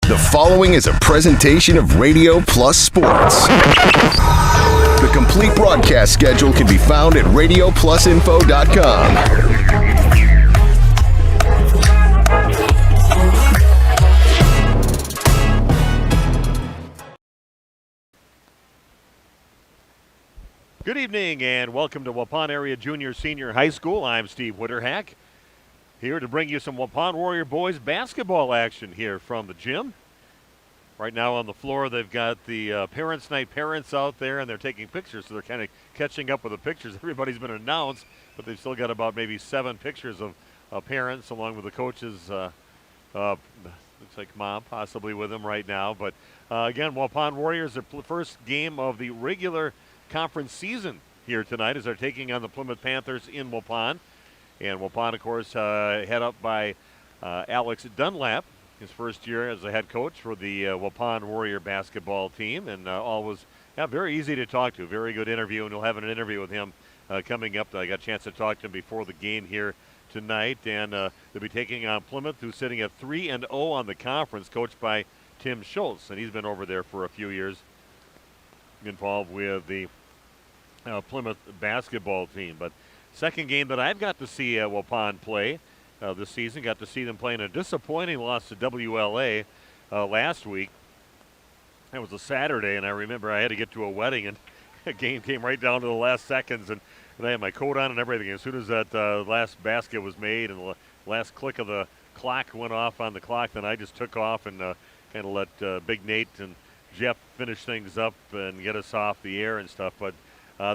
The following is a presentation of Radio Plus Sports. The complete broadcast schedule can be found at radioplusinfo.com. Good evening and welcome to Waupun Area Junior Senior High School. I'm Steve Witterhack, here to bring you some Waupun Warrior boys basketball action here from the gym. Right now on the floor they've got the Parents' Night parents out there and they're taking pictures, so they're kind of catching up with the pictures. Everybody's been announced, but they've still got about maybe 7 pictures of parents along with the coaches. Looks like Mom possibly with them right now. But again, Waupun Warriors, their first game of the regular conference season here tonight as they're taking on the Plymouth Panthers in Waupun. And Waupun, of course, head up by Alex Dunlap, his first year as a head coach for the Waupun Warrior basketball team. And all was very easy to talk to. Very good interview, and we'll have an interview with him coming up. I got a chance to talk to him before the game here tonight. And they'll be taking on Plymouth, who's sitting at 3-0 on the conference, coached by Tim Schultz. And he's been over there for a few years, involved with the Plymouth basketball team. But second game that I've got to see Waupun play this season, got to see them playing a disappointing loss to WLA last week. That was a Saturday, and I remember I had to get to a wedding, and the game came right down to the last seconds, and I had my coat on and everything. As soon as that last basket was made and the last click of the clock went off on the clock, then I just took off and kind of let Big Nate and Jeff finish things up and get us off the air and stuff. But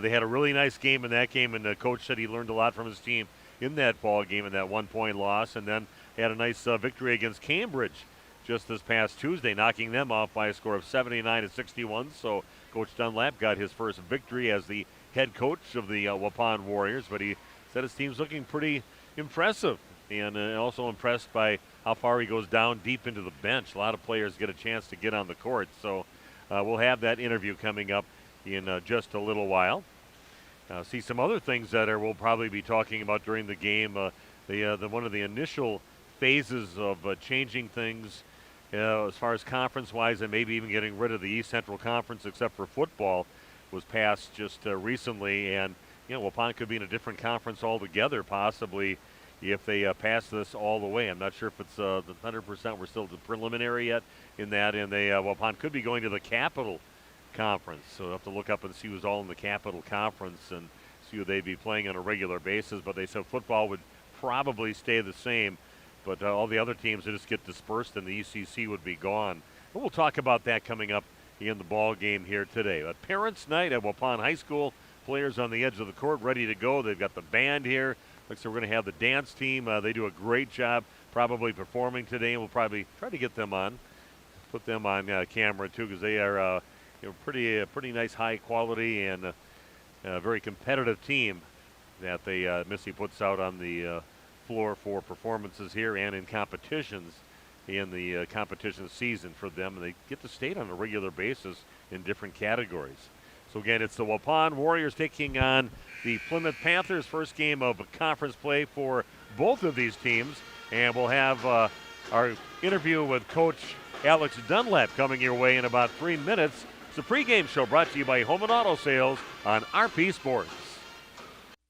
they had a really nice game in that game, and the coach said he learned a lot from his team in that ball game in that 1-point loss, and then had a nice victory against Cambridge just this past Tuesday, knocking them off by a score of 79-61. So Coach Dunlap got his first victory as the head coach of the Waupun Warriors, but he said his team's looking pretty impressive, and also impressed by how far he goes down deep into the bench. A lot of players get a chance to get on the court, so we'll have that interview coming up in just a little while. See some other things that we'll probably be talking about during the game. One of the initial phases of changing things as far as conference-wise, and maybe even getting rid of the East Central Conference except for football, was passed just recently. And Waupun could be in a different conference altogether, possibly, if they pass this all the way. I'm not sure if it's the 100%. We're still at the preliminary yet in that, and Waupun could be going to the Capital Conference, so we'll have to look up and see who's all in the Capital Conference and see who they'd be playing on a regular basis. But they said football would probably stay the same, but all the other teams would just get dispersed and the ECC would be gone. But we'll talk about that coming up in the ball game here today. But Parents' Night at Waupun High School, players on the edge of the court ready to go. They've got the band here. Looks like we're going to have the dance team. They do a great job probably performing today, and we'll probably try to get them on, put them on camera too, because they are pretty nice, high quality, and a very competitive team that Missy puts out on the floor for performances here and in competitions in the competition season for them. And they get to state on a regular basis in different categories. So again, it's the Waupun Warriors taking on the Plymouth Panthers. First game of conference play for both of these teams, and we'll have our interview with Coach Alex Dunlap coming your way in about 3 minutes. It's a pregame show brought to you by Home and Auto Sales on RP Sports.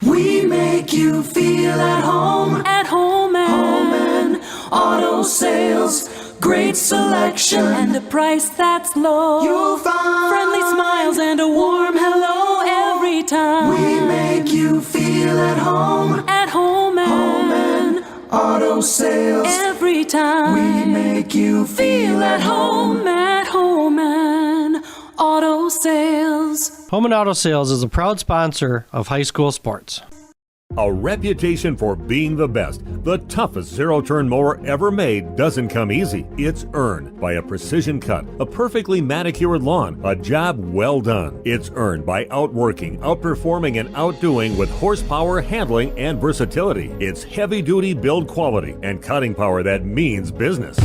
We make you feel at home and Auto Sales. Great selection and a price that's low. You'll find friendly smiles and a warm hello every time. We make you feel at home and Auto Sales. Every time we make you feel at home and Auto Sales. Home and Auto Sales is a proud sponsor of high school sports. A reputation for being the best, the toughest zero-turn mower ever made doesn't come easy. It's earned by a precision cut, a perfectly manicured lawn, a job well done. It's earned by outworking, outperforming, and outdoing with horsepower, handling, and versatility. It's heavy-duty build quality and cutting power that means business.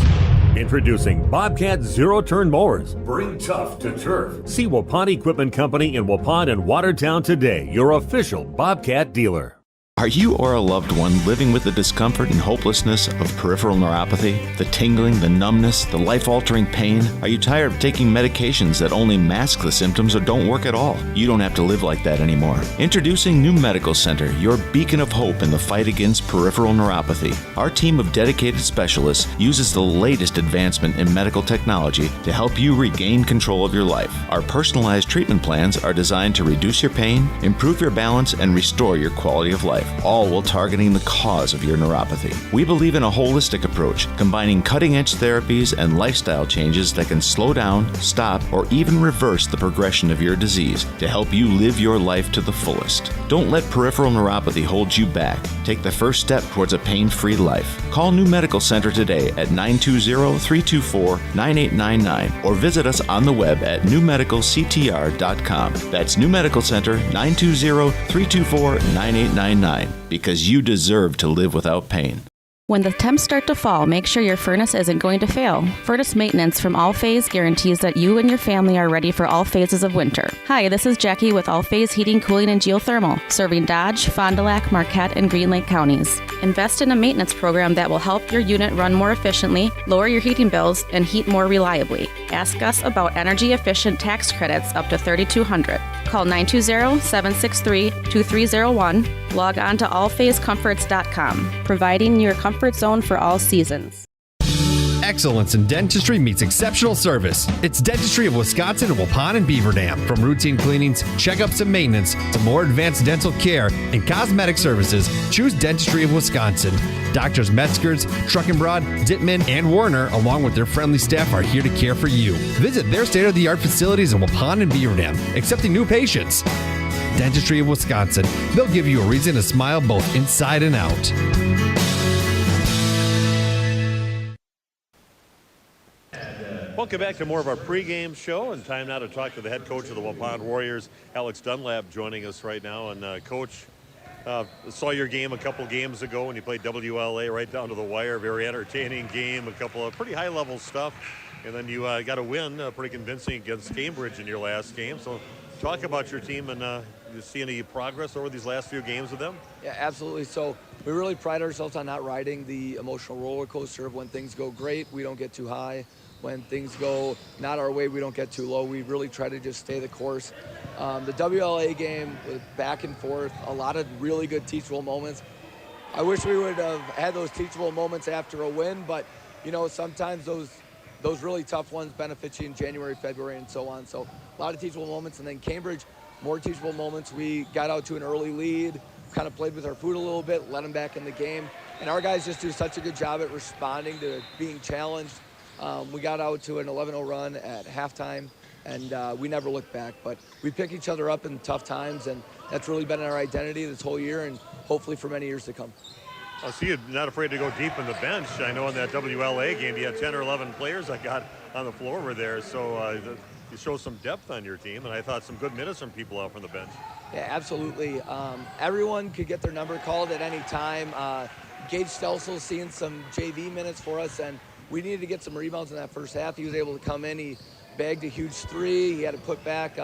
Introducing Bobcat Zero-Turn Mowers. Bring tough to turf. See Waupun Equipment Company in Waupun and Watertown today, your official Bobcat dealer. Are you or a loved one living with the discomfort and hopelessness of peripheral neuropathy? The tingling, the numbness, the life-altering pain? Are you tired of taking medications that only mask the symptoms or don't work at all? You don't have to live like that anymore. Introducing New Medical Center, your beacon of hope in the fight against peripheral neuropathy. Our team of dedicated specialists uses the latest advancement in medical technology to help you regain control of your life. Our personalized treatment plans are designed to reduce your pain, improve your balance, and restore your quality of life, all while targeting the cause of your neuropathy. We believe in a holistic approach, combining cutting-edge therapies and lifestyle changes that can slow down, stop, or even reverse the progression of your disease to help you live your life to the fullest. Don't let peripheral neuropathy hold you back. Take the first step towards a pain-free life. Call New Medical Center today at 920-324-9899 or visit us on the web at newmedicalctr.com. That's New Medical Center, 920-324-9899. Because you deserve to live without pain. When the temps start to fall, make sure your furnace isn't going to fail. Furnace maintenance from All Phase guarantees that you and your family are ready for all phases of winter. Hi, this is Jackie with All Phase Heating, Cooling, and Geothermal, serving Dodge, Fond du Lac, Marquette, and Green Lake counties. Invest in a maintenance program that will help your unit run more efficiently, lower your heating bills, and heat more reliably. Ask us about energy-efficient tax credits up to $3,200. Call 920-763-2301. Log on to allphasecomforts.com, providing your comfort zone for all seasons. Excellence in dentistry meets exceptional service. It's Dentistry of Wisconsin in Waupun and Beaver Dam. From routine cleanings, checkups, and maintenance to more advanced dental care and cosmetic services, choose Dentistry of Wisconsin. Doctors Metzger's, Truckenbrod, Dittman, and Warner, along with their friendly staff, are here to care for you. Visit their state-of-the-art facilities in Waupun and Beaver Dam, accepting new patients. Dentistry of Wisconsin. They'll give you a reason to smile both inside and out. Welcome back to more of our pregame show, and time now to talk to the head coach of the Waupun Warriors, Alex Dunlap, joining us right now. And Coach, saw your game a couple games ago when you played WLA right down to the wire. Very entertaining game, a couple of pretty high-level stuff, and then you got a win, pretty convincing against Cambridge in your last game. So talk about your team, and you see any progress over these last few games with them? Yeah, absolutely. So we really pride ourselves on not riding the emotional roller coaster of when things go great, we don't get too high. When things go not our way, we don't get too low. We really try to just stay the course. The WLA game was back and forth, a lot of really good teachable moments. I wish we would have had those teachable moments after a win, but you know, sometimes those really tough ones benefit you in January, February, and so on. So a lot of teachable moments. And then Cambridge, more teachable moments. We got out to an early lead, kind of played with our foot a little bit, let them back in the game. And our guys just do such a good job at responding to being challenged. We got out to an 11-0 run at halftime, and we never looked back. But we pick each other up in tough times, and that's really been our identity this whole year and hopefully for many years to come. I see you're not afraid to go deep in the bench. I know in that WLA game you had 10 or 11 players that got on the floor over there, so you show some depth on your team, and I thought some good minutes from people out from the bench. Yeah, absolutely. Everyone could get their number called at any time. Gage Stelsel seeing some JV minutes for us, and we needed to get some rebounds in that first half. He was able to come in. He bagged a huge three. He had to put back.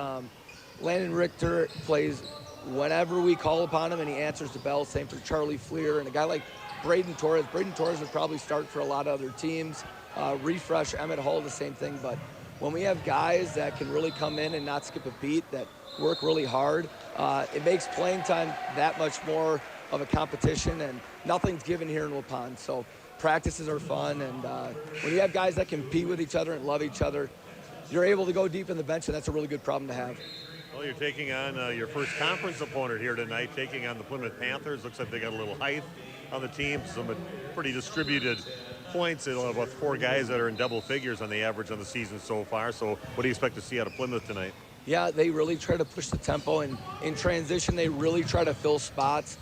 Landon Richter plays whenever we call upon him, and he answers the bell. Same for Charlie Fleer. And a guy like Braden Torres. Braden Torres would probably start for a lot of other teams. Refresh, Emmett Hall, the same thing. But when we have guys that can really come in and not skip a beat, that work really hard, it makes playing time that much more of a competition, and nothing's given here in Waupun. So practices are fun, and when you have guys that compete with each other and love each other, you're able to go deep in the bench, and that's a really good problem to have. Well, you're taking on your first conference opponent here tonight, taking on the Plymouth Panthers. Looks like they got a little height on the team, some pretty distributed points. About 4 guys that are in double figures on the average on the season so far. So what do you expect to see out of Plymouth tonight? Yeah, they really try to push the tempo, and in transition, they really try to fill spots.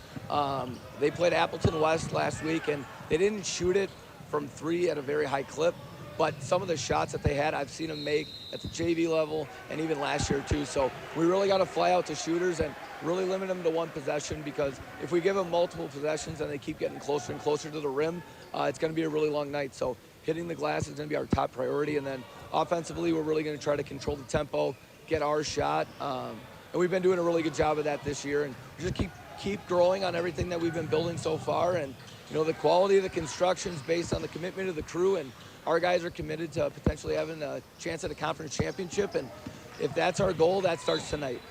They played Appleton West last week, and they didn't shoot it from 3 at a very high clip, but some of the shots that they had, I've seen them make at the JV level and even last year too. So we really got to fly out to shooters and really limit them to one possession, because if we give them multiple possessions and they keep getting closer and closer to the rim, it's going to be a really long night. So hitting the glass is going to be our top priority. And then offensively, we're really going to try to control the tempo, get our shot. And we've been doing a really good job of that this year, and just keep keep growing on everything that we've been building so far. And, the quality of the construction is based on the commitment of the crew, and our guys are committed to potentially having a chance at a conference championship. And if that's our goal, that starts tonight.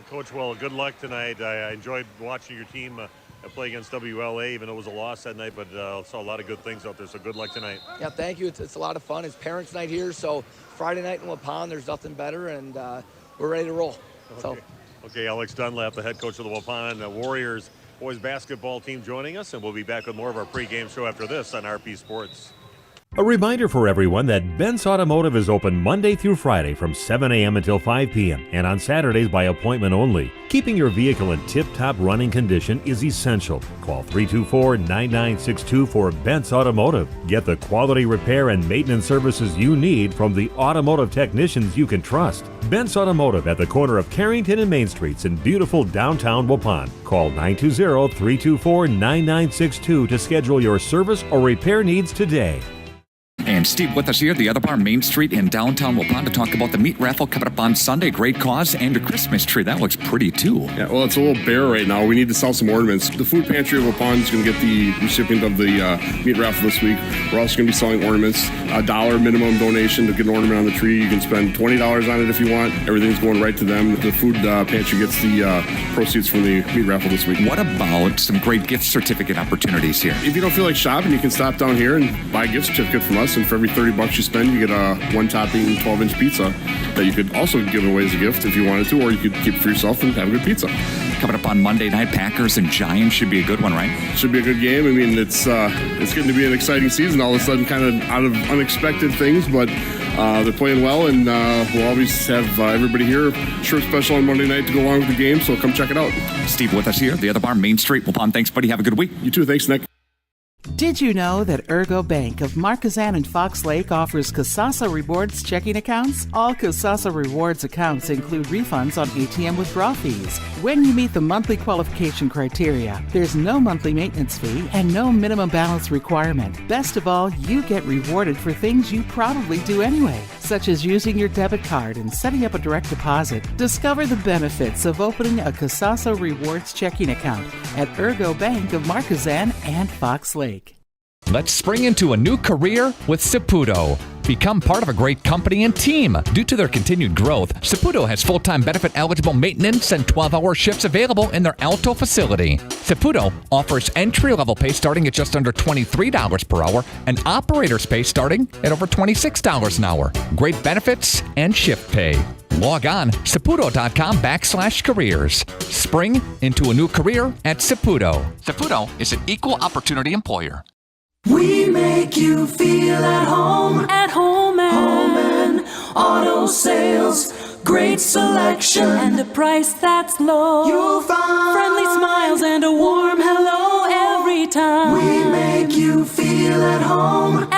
Coach, well, good luck tonight. I enjoyed watching your team play against WLA, even though it was a loss that night, but saw a lot of good things out there, so good luck tonight. Yeah, thank you. It's a lot of fun. It's parents' night here, so Friday night in Waupun, there's nothing better, and we're ready to roll. Okay, Alex Dunlap, the head coach of the Waupun Warriors boys basketball team, joining us, and we'll be back with more of our pregame show after this on RP Sports. A reminder for everyone that Bent's Automotive is open Monday through Friday from 7 a.m. until 5 p.m. and on Saturdays by appointment only. Keeping your vehicle in tip-top running condition is essential. Call 324-9962 for Bent's Automotive. Get the quality repair and maintenance services you need from the automotive technicians you can trust. Bent's Automotive at the corner of Carrington and Main Streets in beautiful downtown Waupun. Call 920-324-9962 to schedule your service or repair needs today. And Steve with us here, the other bar, Main Street in downtown Waupun, to talk about the meat raffle coming up on Sunday. Great cause, and your Christmas tree. That looks pretty, too. Yeah, well, it's a little bare right now. We need to sell some ornaments. The food pantry of Waupun is going to get the recipient of the meat raffle this week. We're also going to be selling ornaments. $1 minimum donation to get an ornament on the tree. You can spend $20 on it if you want. Everything's going right to them. The food pantry gets the proceeds from the meat raffle this week. What about some great gift certificate opportunities here? If you don't feel like shopping, you can stop down here and buy a gift certificate from us. And for every $30 you spend, you get a one-topping 12-inch pizza that you could also give away as a gift if you wanted to, or you could keep for yourself and have a good pizza. Coming up on Monday night, Packers and Giants should be a good one, right? Should be a good game. I mean, it's getting to be an exciting season. All of a sudden, kind of out of unexpected things, but they're playing well, and we'll always have everybody here. Shirt special on Monday night to go along with the game, so come check it out. Steve with us here, the other bar, Main Street, Waupun. Thanks, buddy. Have a good week. You too. Thanks, Nick. Did you know that Ergo Bank of Marquezan and Fox Lake offers Kasasa Rewards checking accounts? All Kasasa Rewards accounts include refunds on ATM withdrawal fees. When you meet the monthly qualification criteria, there's no monthly maintenance fee and no minimum balance requirement. Best of all, you get rewarded for things you probably do anyway, such as using your debit card and setting up a direct deposit. Discover the benefits of opening a Kasasa Rewards checking account at Ergo Bank of Marquezan and Fox Lake. Let's spring into a new career with Saputo. Become part of a great company and team. Due to their continued growth, Saputo has full-time benefit-eligible maintenance and 12-hour shifts available in their Alto facility. Saputo offers entry-level pay starting at just under $23 per hour and operator's pay starting at over $26 an hour. Great benefits and shift pay. Log on saputo.com/careers. Spring into a new career at Saputo. Saputo is an equal opportunity employer. We make you feel at home and auto sales. Great selection and a price that's low. You'll find friendly smiles and a warm hello every time. We make you feel at home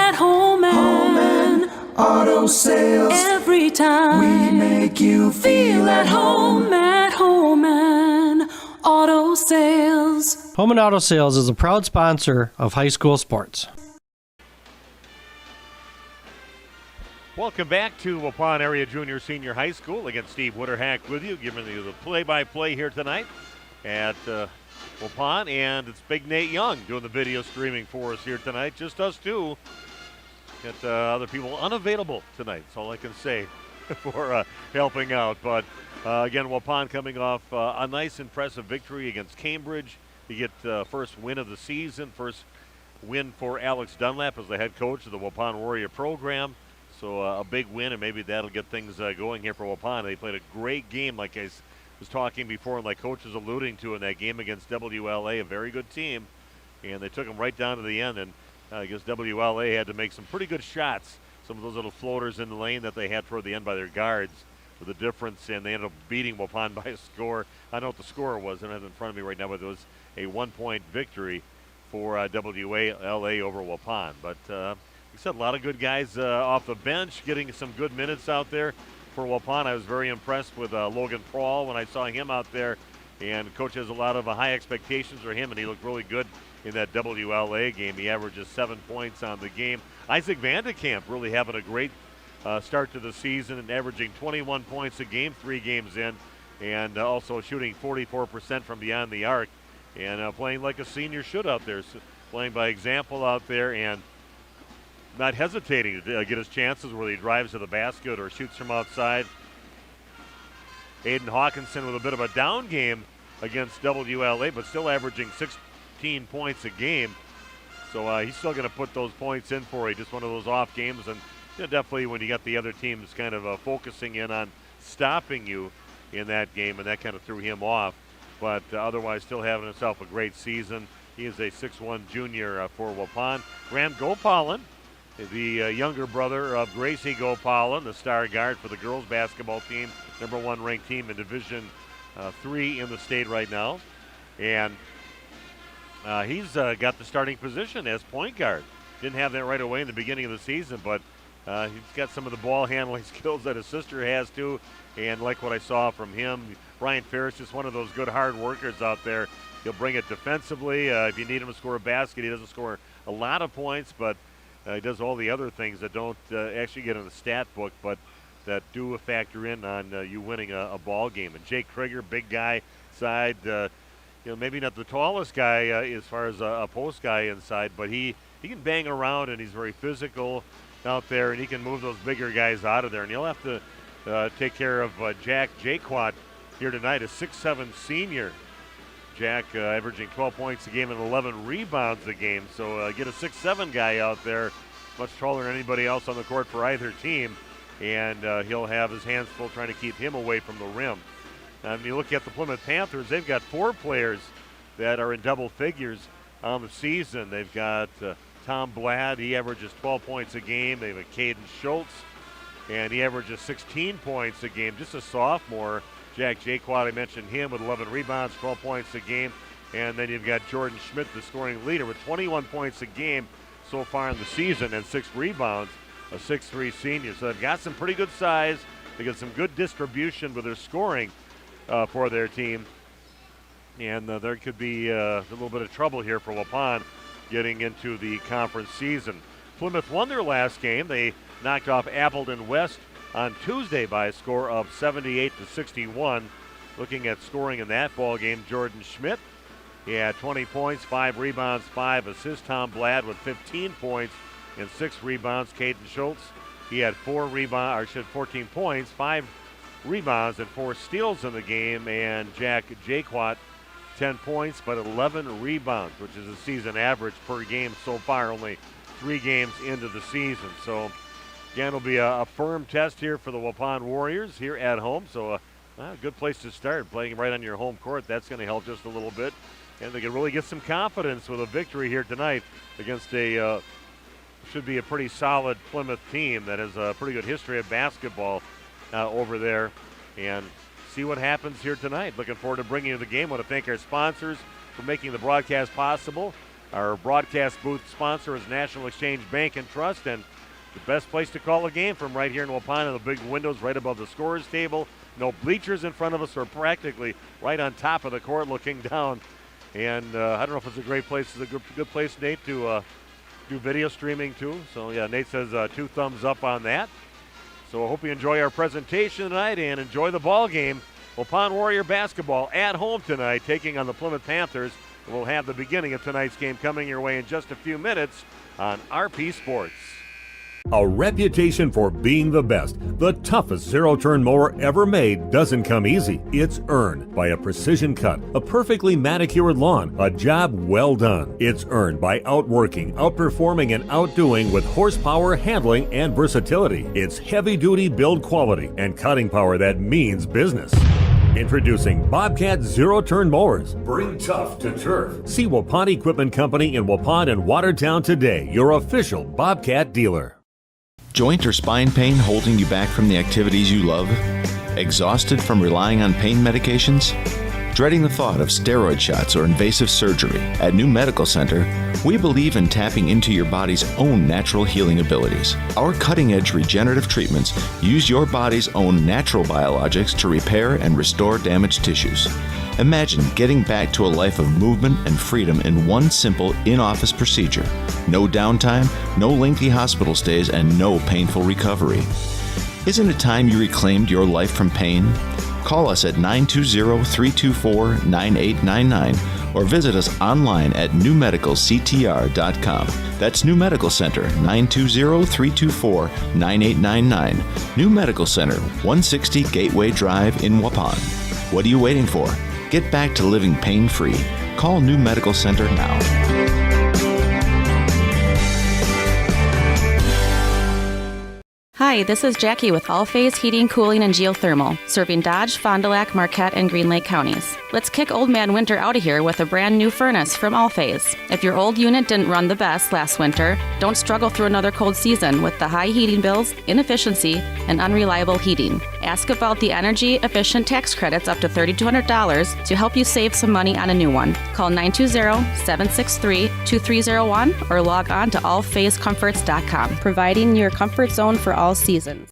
and auto sales. Every time we make you feel at home and auto sales. Home and Auto Sales is a proud sponsor of high school sports. Welcome back to Waupun Area Junior Senior High School. Again, Steve Witterhack with you, giving you the play-by-play here tonight at Waupun. And it's Big Nate Young doing the video streaming for us here tonight. Just us two. Got other people unavailable tonight. That's all I can say for helping out. But again, Waupun coming off a nice, impressive victory against Cambridge. You get first win of the season, first win for Alex Dunlap as the head coach of the Waupun Warrior program. So a big win, and maybe that'll get things going here for Waupun. They played a great game, like I was talking before, and like Coach was alluding to in that game against WLA, a very good team. And they took them right down to the end, and I guess WLA had to make some pretty good shots. Some of those little floaters in the lane that they had toward the end by their guards were the difference, and they ended up beating Waupun by a score. I don't know what the score was. I don't have it in front of me right now, but it was a 1-point victory for WLA over Waupun. But like I said, a lot of good guys off the bench, getting some good minutes out there for Waupun. I was very impressed with Logan Prawl when I saw him out there, and Coach has a lot of high expectations for him, and he looked really good in that WLA game. He averages 7 points on the game. Isaac Vandekamp really having a great start to the season and averaging 21 points a game, 3 games in. and also shooting 44% from beyond the arc, and playing like a senior should out there, playing by example out there, and not hesitating to get his chances where he drives to the basket or shoots from outside. Aiden Hawkinson with a bit of a down game against WLA, but still averaging 16 points a game. So he's still going to put those points in for you. Just one of those off games, and definitely when you got the other teams kind of focusing in on stopping you in that game, and that kind of threw him off. But otherwise still having himself a great season. He is a 6'1 junior for Waupun. Graham Gopalan, the younger brother of Gracie Gopalan, the star guard for the girls basketball team, number 1 ranked team in Division 3 in the state right now. And he's got the starting position as point guard. Didn't have that right away in the beginning of the season, but he's got some of the ball handling skills that his sister has too. And like what I saw from him, Brian Ferris, just one of those good hard workers out there. He'll bring it defensively. If you need him to score a basket, he doesn't score a lot of points, but he does all the other things that don't actually get in the stat book, but that do factor in on you winning a ball game. And Jake Krieger, big guy side, maybe not the tallest guy as far as a post guy inside, but he can bang around, and he's very physical out there, and he can move those bigger guys out of there. And he'll have to take care of Jack Jaquat here tonight, a 6'7 senior. Jack averaging 12 points a game and 11 rebounds a game. So get a 6'7 guy out there, much taller than anybody else on the court for either team, and he'll have his hands full trying to keep him away from the rim. When you look at the Plymouth Panthers, they've got 4 players that are in double figures on the season. They've got Tom Bladd, he averages 12 points a game. They have Caden Schultz, and he averages 16 points a game, just a sophomore. Jack Jaquat, I mentioned him, with 11 rebounds, 12 points a game. And then you've got Jordan Schmidt, the scoring leader, with 21 points a game so far in the season and 6 rebounds, a 6'3 senior. So they've got some pretty good size. They got some good distribution with their scoring for their team. And there could be a little bit of trouble here for Waupun getting into the conference season. Plymouth won their last game. They knocked off Appleton West on Tuesday by a score of 78-61. Looking at scoring in that ball game, Jordan Schmidt, he had 20 points, 5 rebounds, 5 assists. Tom Bladd with 15 points and 6 rebounds. Caden Schultz, he had 14 points, 5 rebounds, and 4 steals in the game. And Jack Jaquat, 10 points, but 11 rebounds, which is a season average per game so far, only 3 games into the season. So again, it'll be a firm test here for the Waupun Warriors here at home. So a good place to start, playing right on your home court. That's going to help just a little bit. And they can really get some confidence with a victory here tonight against a should be a pretty solid Plymouth team that has a pretty good history of basketball over there. And see what happens here tonight. Looking forward to bringing you the game. I want to thank our sponsors for making the broadcast possible. Our broadcast booth sponsor is National Exchange Bank and Trust, and the best place to call a game from right here in Waupun, the big windows right above the scorer's table. No bleachers in front of us. We're practically right on top of the court looking down. And I don't know if it's a great place. It's a good place, Nate, to do video streaming too. So, yeah, Nate says 2 thumbs up on that. So I hope you enjoy our presentation tonight and enjoy the ball game. Waupun Warrior basketball at home tonight, taking on the Plymouth Panthers. We'll have the beginning of tonight's game coming your way in just a few minutes on RP Sports. A reputation for being the best, the toughest zero-turn mower ever made doesn't come easy. It's earned by a precision cut, a perfectly manicured lawn, a job well done. It's earned by outworking, outperforming, and outdoing with horsepower, handling, and versatility. It's heavy-duty build quality and cutting power that means business. Introducing Bobcat Zero-Turn Mowers. Bring tough to turf. See Waupun Equipment Company in Waupun and Watertown today, your official Bobcat dealer. Joint or spine pain holding you back from the activities you love? Exhausted from relying on pain medications? Dreading the thought of steroid shots or invasive surgery? At New Medical Center, we believe in tapping into your body's own natural healing abilities. Our cutting-edge regenerative treatments use your body's own natural biologics to repair and restore damaged tissues. Imagine getting back to a life of movement and freedom in one simple in-office procedure. No downtime, no lengthy hospital stays, and no painful recovery. Isn't it time you reclaimed your life from pain? Call us at 920-324-9899 or visit us online at newmedicalctr.com. That's New Medical Center, 920-324-9899. New Medical Center, 160 Gateway Drive in Waupun. What are you waiting for? Get back to living pain-free. Call New Medical Center now. Hi, this is Jackie with All Phase Heating, Cooling, and Geothermal, serving Dodge, Fond du Lac, Marquette, and Green Lake counties. Let's kick Old Man Winter out of here with a brand new furnace from All Phase. If your old unit didn't run the best last winter, don't struggle through another cold season with the high heating bills, inefficiency, and unreliable heating. Ask about the energy-efficient tax credits up to $3,200 to help you save some money on a new one. Call 920-763-2301 or log on to allphasecomforts.com, providing your comfort zone for all seasons.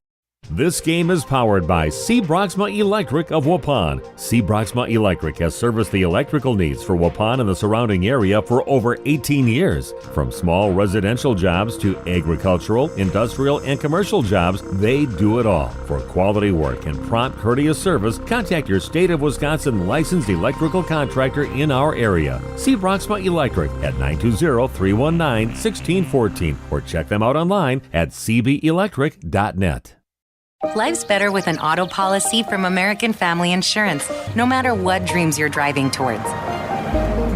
This game is powered by C. Broxma Electric of Waupun. C. Broxma Electric has serviced the electrical needs for Waupun and the surrounding area for over 18 years. From small residential jobs to agricultural, industrial, and commercial jobs, they do it all. For quality work and prompt, courteous service, contact your State of Wisconsin licensed electrical contractor in our area. C. Broxma Electric at 920-319-1614 or check them out online at cbelectric.net. Life's better with an auto policy from American Family Insurance, no matter what dreams you're driving towards.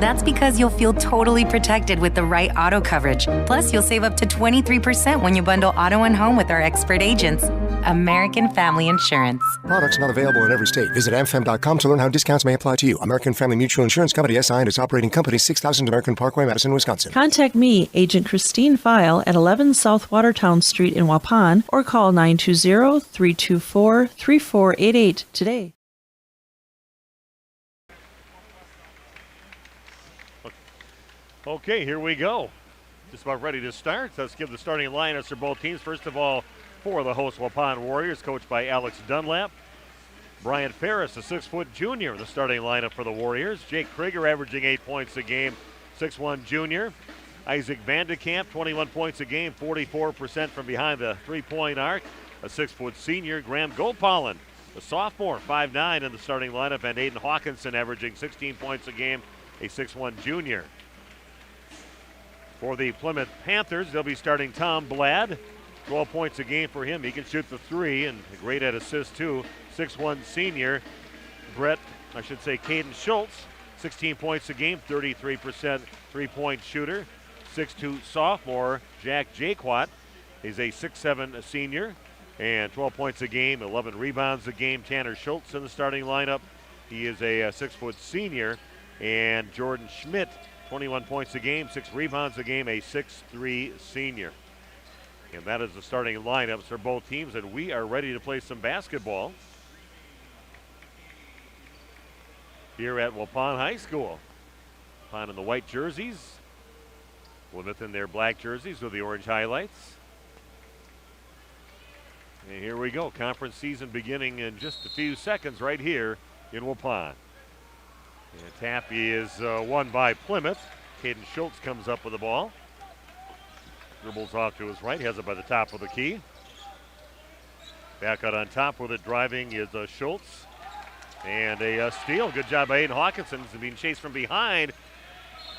That's because you'll feel totally protected with the right auto coverage. Plus, you'll save up to 23% when you bundle auto and home with our expert agents. American Family Insurance. Products not available in every state. Visit amfam.com to learn how discounts may apply to you. American Family Mutual Insurance Company, SI, and its operating company, 6000 American Parkway, Madison, Wisconsin. Contact me, Agent Christine File, at 11 South Watertown Street in Waupun, or call 920-324-3488 today. Okay, here we go. Just about ready to start. Let's give the starting lineups for both teams. First of all, for the host Waupun Warriors, coached by Alex Dunlap. Brian Ferris, a 6-foot junior, in the starting lineup for the Warriors. Jake Krieger averaging 8 points a game, 6'1 junior. Isaac Vandekamp, 21 points a game, 44% from behind the three-point arc. A 6-foot senior. Graham Gopalin, a sophomore, 5'9 in the starting lineup. And Aiden Hawkinson averaging 16 points a game, a 6'1 junior. For the Plymouth Panthers, they'll be starting Tom Blad. 12 points a game for him. He can shoot the three and great at assists too. 6'1 senior. Caden Schultz, 16 points a game, 33% three-point shooter. 6'2 sophomore Jack Jaquat. He's a 6'7 senior and 12 points a game, 11 rebounds a game. Tanner Schultz in the starting lineup. He is a 6-foot senior. And Jordan Schmidt, 21 points a game, 6 rebounds a game, a 6'3 senior. And that is the starting lineups for both teams, and we are ready to play some basketball here at Waupun High School. Waupun in the white jerseys, Plymouth in their black jerseys with the orange highlights. And here we go, conference season beginning in just a few seconds right here in Waupun. And tap is won by Plymouth. Caden Schultz comes up with the ball. Dribbles off to his right, has it by the top of the key. Back out on top with it, driving is Schultz. And a steal. Good job by Aiden Hawkinson. He's being chased from behind.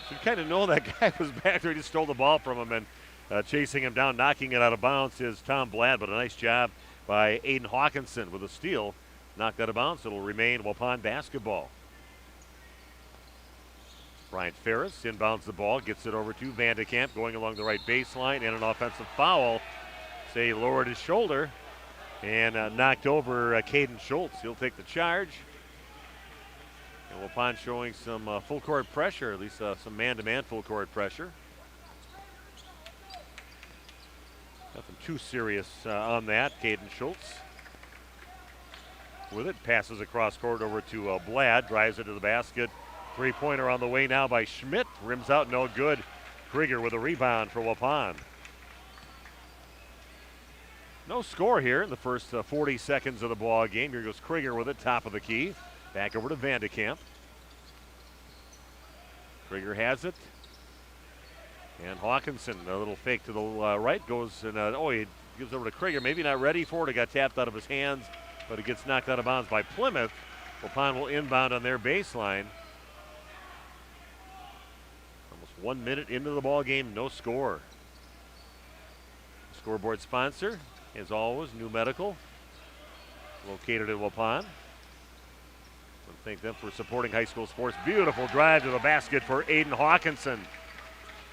So you kind of know that guy was back there. He just stole the ball from him and chasing him down, knocking it out of bounds is Tom Blad. But a nice job by Aiden Hawkinson with a steal. Knocked out of bounds. It'll remain Waupun basketball. Brian Ferris inbounds the ball, gets it over to Vandekamp, going along the right baseline, and an offensive foul. Say lowered his shoulder and knocked over Caden Schultz. He'll take the charge. And Waupun showing some full court pressure, at least some man-to-man full court pressure. Nothing too serious on that. Caden Schultz with it, passes across court over to Blad, drives it to the basket. Three-pointer on the way now by Schmidt. Rims out, no good. Krieger with a rebound for Waupun. No score here in the first 40 seconds of the ball game. Here goes Krieger with it, top of the key. Back over to Vandekamp. Krieger has it. And Hawkinson, a little fake to the right, goes and he gives over to Krieger. Maybe not ready for it. It got tapped out of his hands, but it gets knocked out of bounds by Plymouth. Waupun will inbound on their baseline. Almost 1 minute into the ball game, no score. Scoreboard sponsor, as always, New Medical, located in Waupun. Thank them for supporting high school sports. Beautiful drive to the basket for Aiden Hawkinson.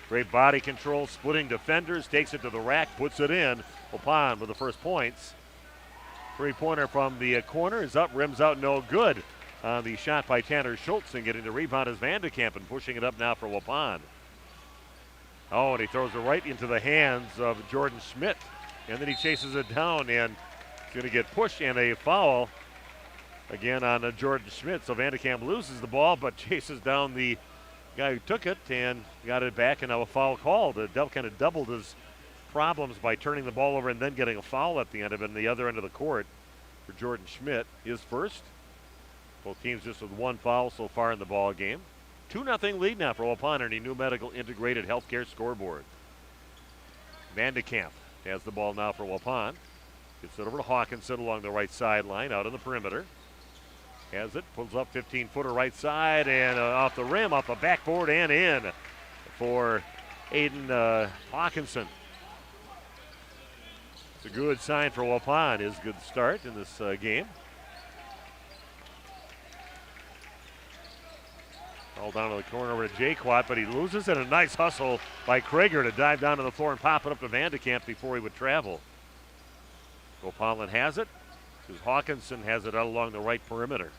Great body control, splitting defenders, takes it to the rack, puts it in. Waupun with the first points. Three-pointer from the corner is up, rims out, no good. On the shot by Tanner Schultz, and getting the rebound is Vandekamp, and pushing it up now for Waupun. Oh, and he throws it right into the hands of Jordan Schmidt. And then he chases it down, and it's going to get pushed, and a foul again on Jordan Schmidt. So Vandekamp loses the ball, but chases down the guy who took it and got it back, and now a foul called. Kind of doubled his problems by turning the ball over and then getting a foul at the end of it, on the other end of the court for Jordan Schmidt. His first. Both teams just with one foul so far in the ball game. 2-0 lead now for Waupun on the New Medical Integrated Healthcare scoreboard. Vandekamp has the ball now for Waupun. Gets it over to Hawkinson along the right sideline, out on the perimeter. Has it, pulls up 15-footer right side, and off the rim, off the backboard, and in for Aiden Hawkinson. It's a good sign for Waupun. His good start in this game. All down to the corner over to Jaquat, but he loses it. A nice hustle by Krager to dive down to the floor and pop it up to Vandekamp before he would travel. Waupun has it. Hawkinson has it out along the right perimeter.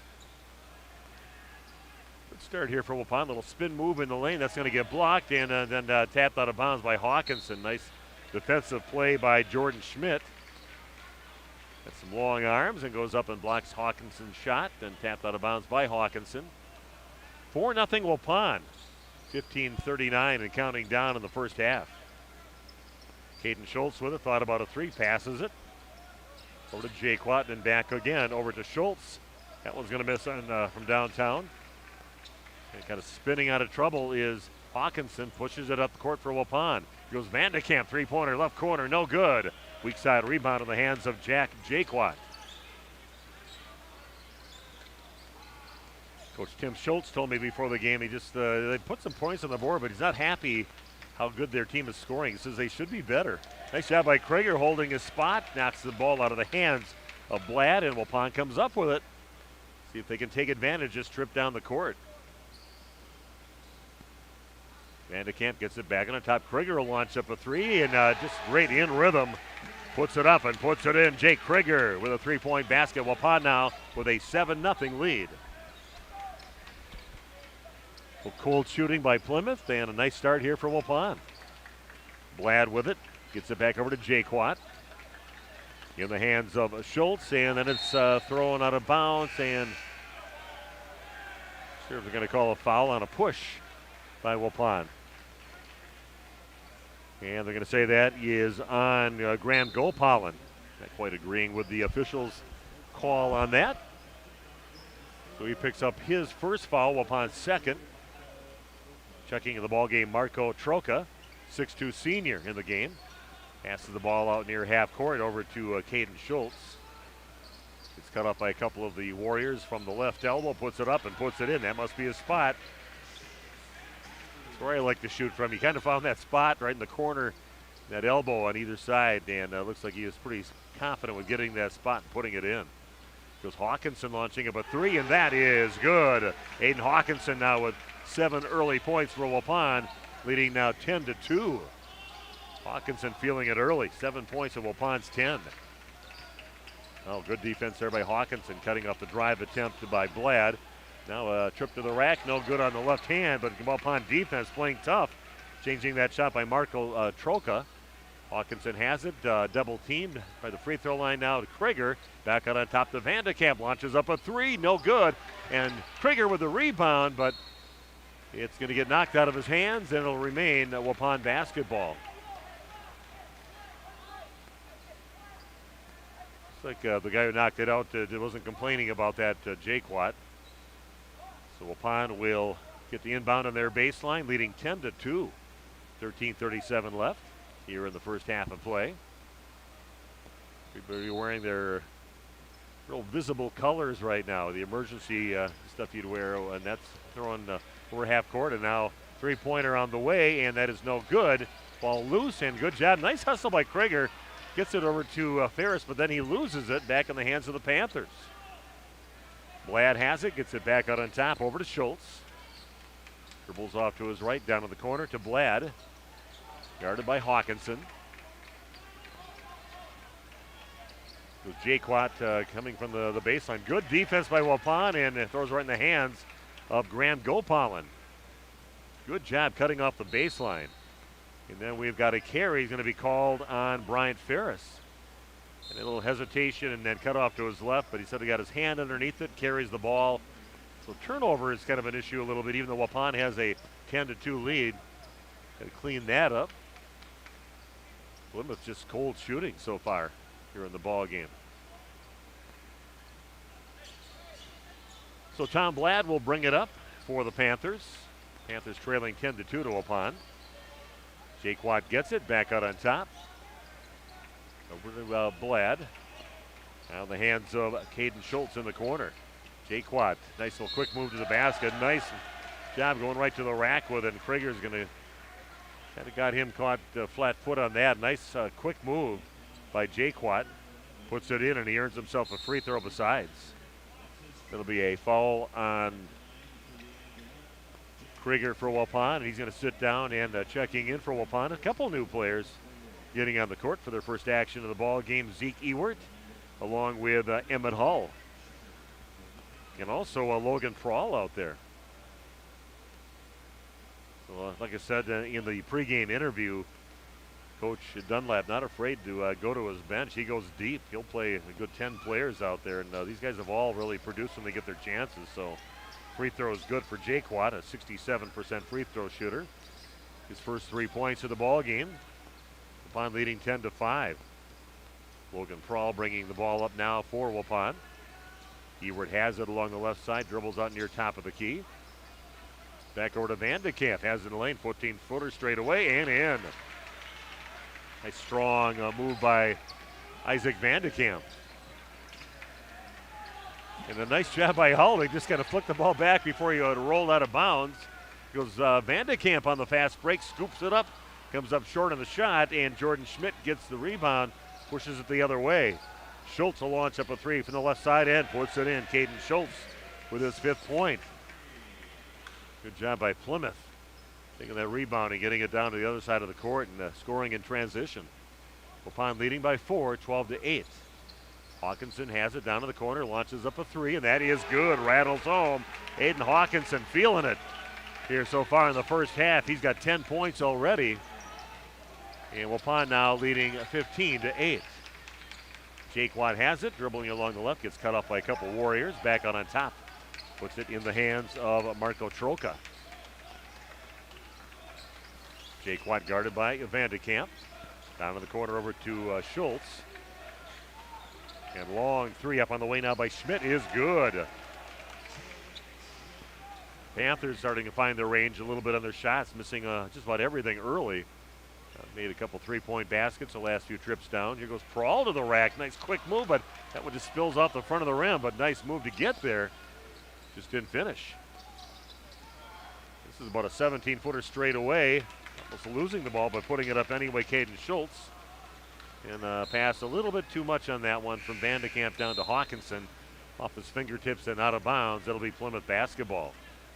Good start here for Waupun. Little spin move in the lane. That's going to get blocked and then tapped out of bounds by Hawkinson. Nice defensive play by Jordan Schmidt. Got some long arms and goes up and blocks Hawkinson's shot. Then tapped out of bounds by Hawkinson. 4-0 Waupun. 15:39 and counting down in the first half. Caden Schultz with it. Thought about a three. Passes it. Over to Jaquat and back again. Over to Schultz. That one's going to miss from downtown. And kind of spinning out of trouble is Hawkinson. Pushes it up the court for Waupun. Goes Vandekamp. Three-pointer left corner. No good. Weak side rebound in the hands of Jack Jaquat. Coach Tim Schultz told me before the game they put some points on the board, but he's not happy how good their team is scoring. He says they should be better. Nice job by Krager holding his spot. Knocks the ball out of the hands of Blad, and Waupun comes up with it. See if they can take advantage. Just trip down the court. Vandekamp gets it back on the top. Krager will launch up a three, and just great in rhythm. Puts it up and puts it in. Jake Krager with a three-point basket. Waupun now with a 7-0 lead. Well, cold shooting by Plymouth, and a nice start here for Waupun. Blad with it. Gets it back over to Jaquat. In the hands of Schultz, and then it's thrown out of bounds, and sure if they're going to call a foul on a push by Waupun. And they're going to say that is on Graham Gopalin. Not quite agreeing with the officials' call on that. So he picks up his first foul, Waupun's second. Checking in the ball game, Marco Troca, 6'2" senior in the game. Passes the ball out near half court over to Caden Schultz. It's cut off by a couple of the Warriors from the left elbow, puts it up and puts it in. That must be his spot. That's where I like to shoot from. He kind of found that spot right in the corner, that elbow on either side, and looks like he was pretty confident with getting that spot and putting it in. Goes Hawkinson launching up a three, and that is good. Aiden Hawkinson now with 7 early points for Waupun, leading now 10-2. Hawkinson feeling it early. 7 points of Waupun's 10. Oh, good defense there by Hawkinson, cutting off the drive attempt by Blad. Now a trip to the rack, no good on the left hand, but Waupun defense playing tough. Changing that shot by Marco Troca. Hawkinson has it, double teamed by the free throw line now to Krager. Back out on top to Vandekamp, launches up a three, no good. And Krager with the rebound, but it's going to get knocked out of his hands, and it'll remain Waupun basketball. Looks like the guy who knocked it out wasn't complaining about that, Jaquat. So Waupun will get the inbound on their baseline, leading 10-2. 13:37 left here in the first half of play. Everybody wearing their real visible colors right now. The emergency stuff you'd wear, and that's throwing over half court, and now three-pointer on the way, and that is no good. Ball loose, and good job. Nice hustle by Krieger. Gets it over to Ferris, but then he loses it back in the hands of the Panthers. Blad has it, gets it back out on top, over to Schultz. Dribbles off to his right, down to the corner to Blad. Guarded by Hawkinson. With Jaquat coming from the baseline. Good defense by Waupun, and it throws right in the hands of Graham Gopalin. Good job cutting off the baseline. And then we've got a carry. He's going to be called on Bryant Ferris. And a little hesitation and then cut off to his left, but he said he got his hand underneath it, carries the ball. So turnover is kind of an issue a little bit, even though Waupun has a 10-2 lead. Got to clean that up. Plymouth just cold shooting so far here in the ball game. So Tom Blad will bring it up for the Panthers. Panthers trailing 10-2 to Waupun. Jaquat gets it back out on top. Over to Blad. Now in the hands of Caden Schultz in the corner. Jaquat, nice little quick move to the basket. Nice job going right to the rack with it. And Krieger's going to kind of got him caught flat foot on that. Nice quick move by Jaquat. Puts it in, and he earns himself a free throw besides. It'll be a foul on Krieger for Waupun, and he's going to sit down. And checking in for Waupun, a couple new players getting on the court for their first action of the ball game. Zeke Ewert, along with Emmett Hull, and also Logan Prawl out there. So, like I said in the pregame interview, Coach Dunlap not afraid to go to his bench. He goes deep. He'll play a good 10 players out there, and these guys have all really produced when they get their chances. So free throw is good for Jaquat, a 67% free throw shooter. His first 3 points of the ball game. Waupun leading 10-5. Logan Prawl bringing the ball up now for Waupun. Ewert has it along the left side, dribbles out near top of the key. Back over to Van de Kamp, has it in the lane, 14-footer straight away and in. Nice strong move by Isaac Van de Kamp. And a nice job by Hull. He just kind of flicked the ball back before he rolled out of bounds. Goes Van de Kamp on the fast break, scoops it up, comes up short on the shot, and Jordan Schmidt gets the rebound, pushes it the other way. Schultz will launch up a three from the left side end, puts it in. Caden Schultz with his 5th point. Good job by Plymouth. Taking that rebound and getting it down to the other side of the court and scoring in transition. Waupun leading by 4, 12-8. Hawkinson has it down to the corner, launches up a three, and that is good. Rattles home. Aiden Hawkinson feeling it here so far in the first half. He's got 10 points already. And Waupun now leading 15-8. Jaquat has it, dribbling along the left, gets cut off by a couple Warriors. Back on top. Puts it in the hands of Marco Troca. Jaquat guarded by Van de Kamp. Down in the corner over to Schultz. And long three up on the way now by Schmidt is good. Panthers starting to find their range a little bit on their shots, missing just about everything early. Made a couple three-point baskets the last few trips down. Here goes Prawl to the rack. Nice quick move, but that one just spills off the front of the rim, but nice move to get there. Just didn't finish. This is about a 17-footer straight away. Almost losing the ball, but putting it up anyway, Caden Schultz. And pass a little bit too much on that one from Van de Kamp down to Hawkinson. Off his fingertips and out of bounds. That'll be Plymouth basketball.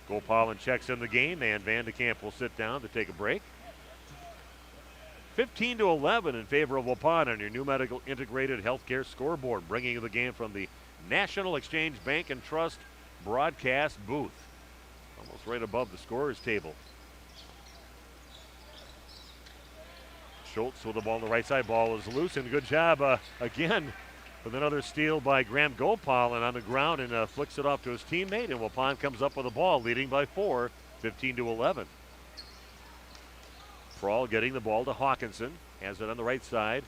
Gopalin checks in the game, and Van de Kamp will sit down to take a break. 15-11 in favor of Waupun on your new medical integrated healthcare scoreboard, bringing you the game from the National Exchange Bank and Trust broadcast booth. Almost right above the scorer's table. Schultz with the ball on the right side. Ball is loose, and good job again with another steal by Graham Gopalin on the ground, and flicks it off to his teammate, and Waupun comes up with the ball, leading by 4, 15-11. Prawl getting the ball to Hawkinson. Has it on the right side.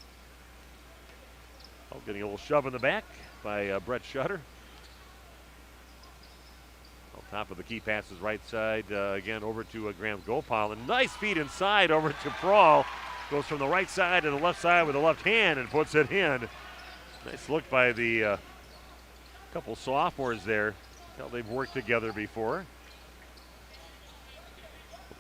Oh, getting a little shove in the back by Brett Shutter. Top of the key, passes right side again over to Graham Gopalin. Nice feed inside over to Prawl. Goes from the right side to the left side with the left hand and puts it in. Nice look by the Couple sophomores there. Well, they've worked together before.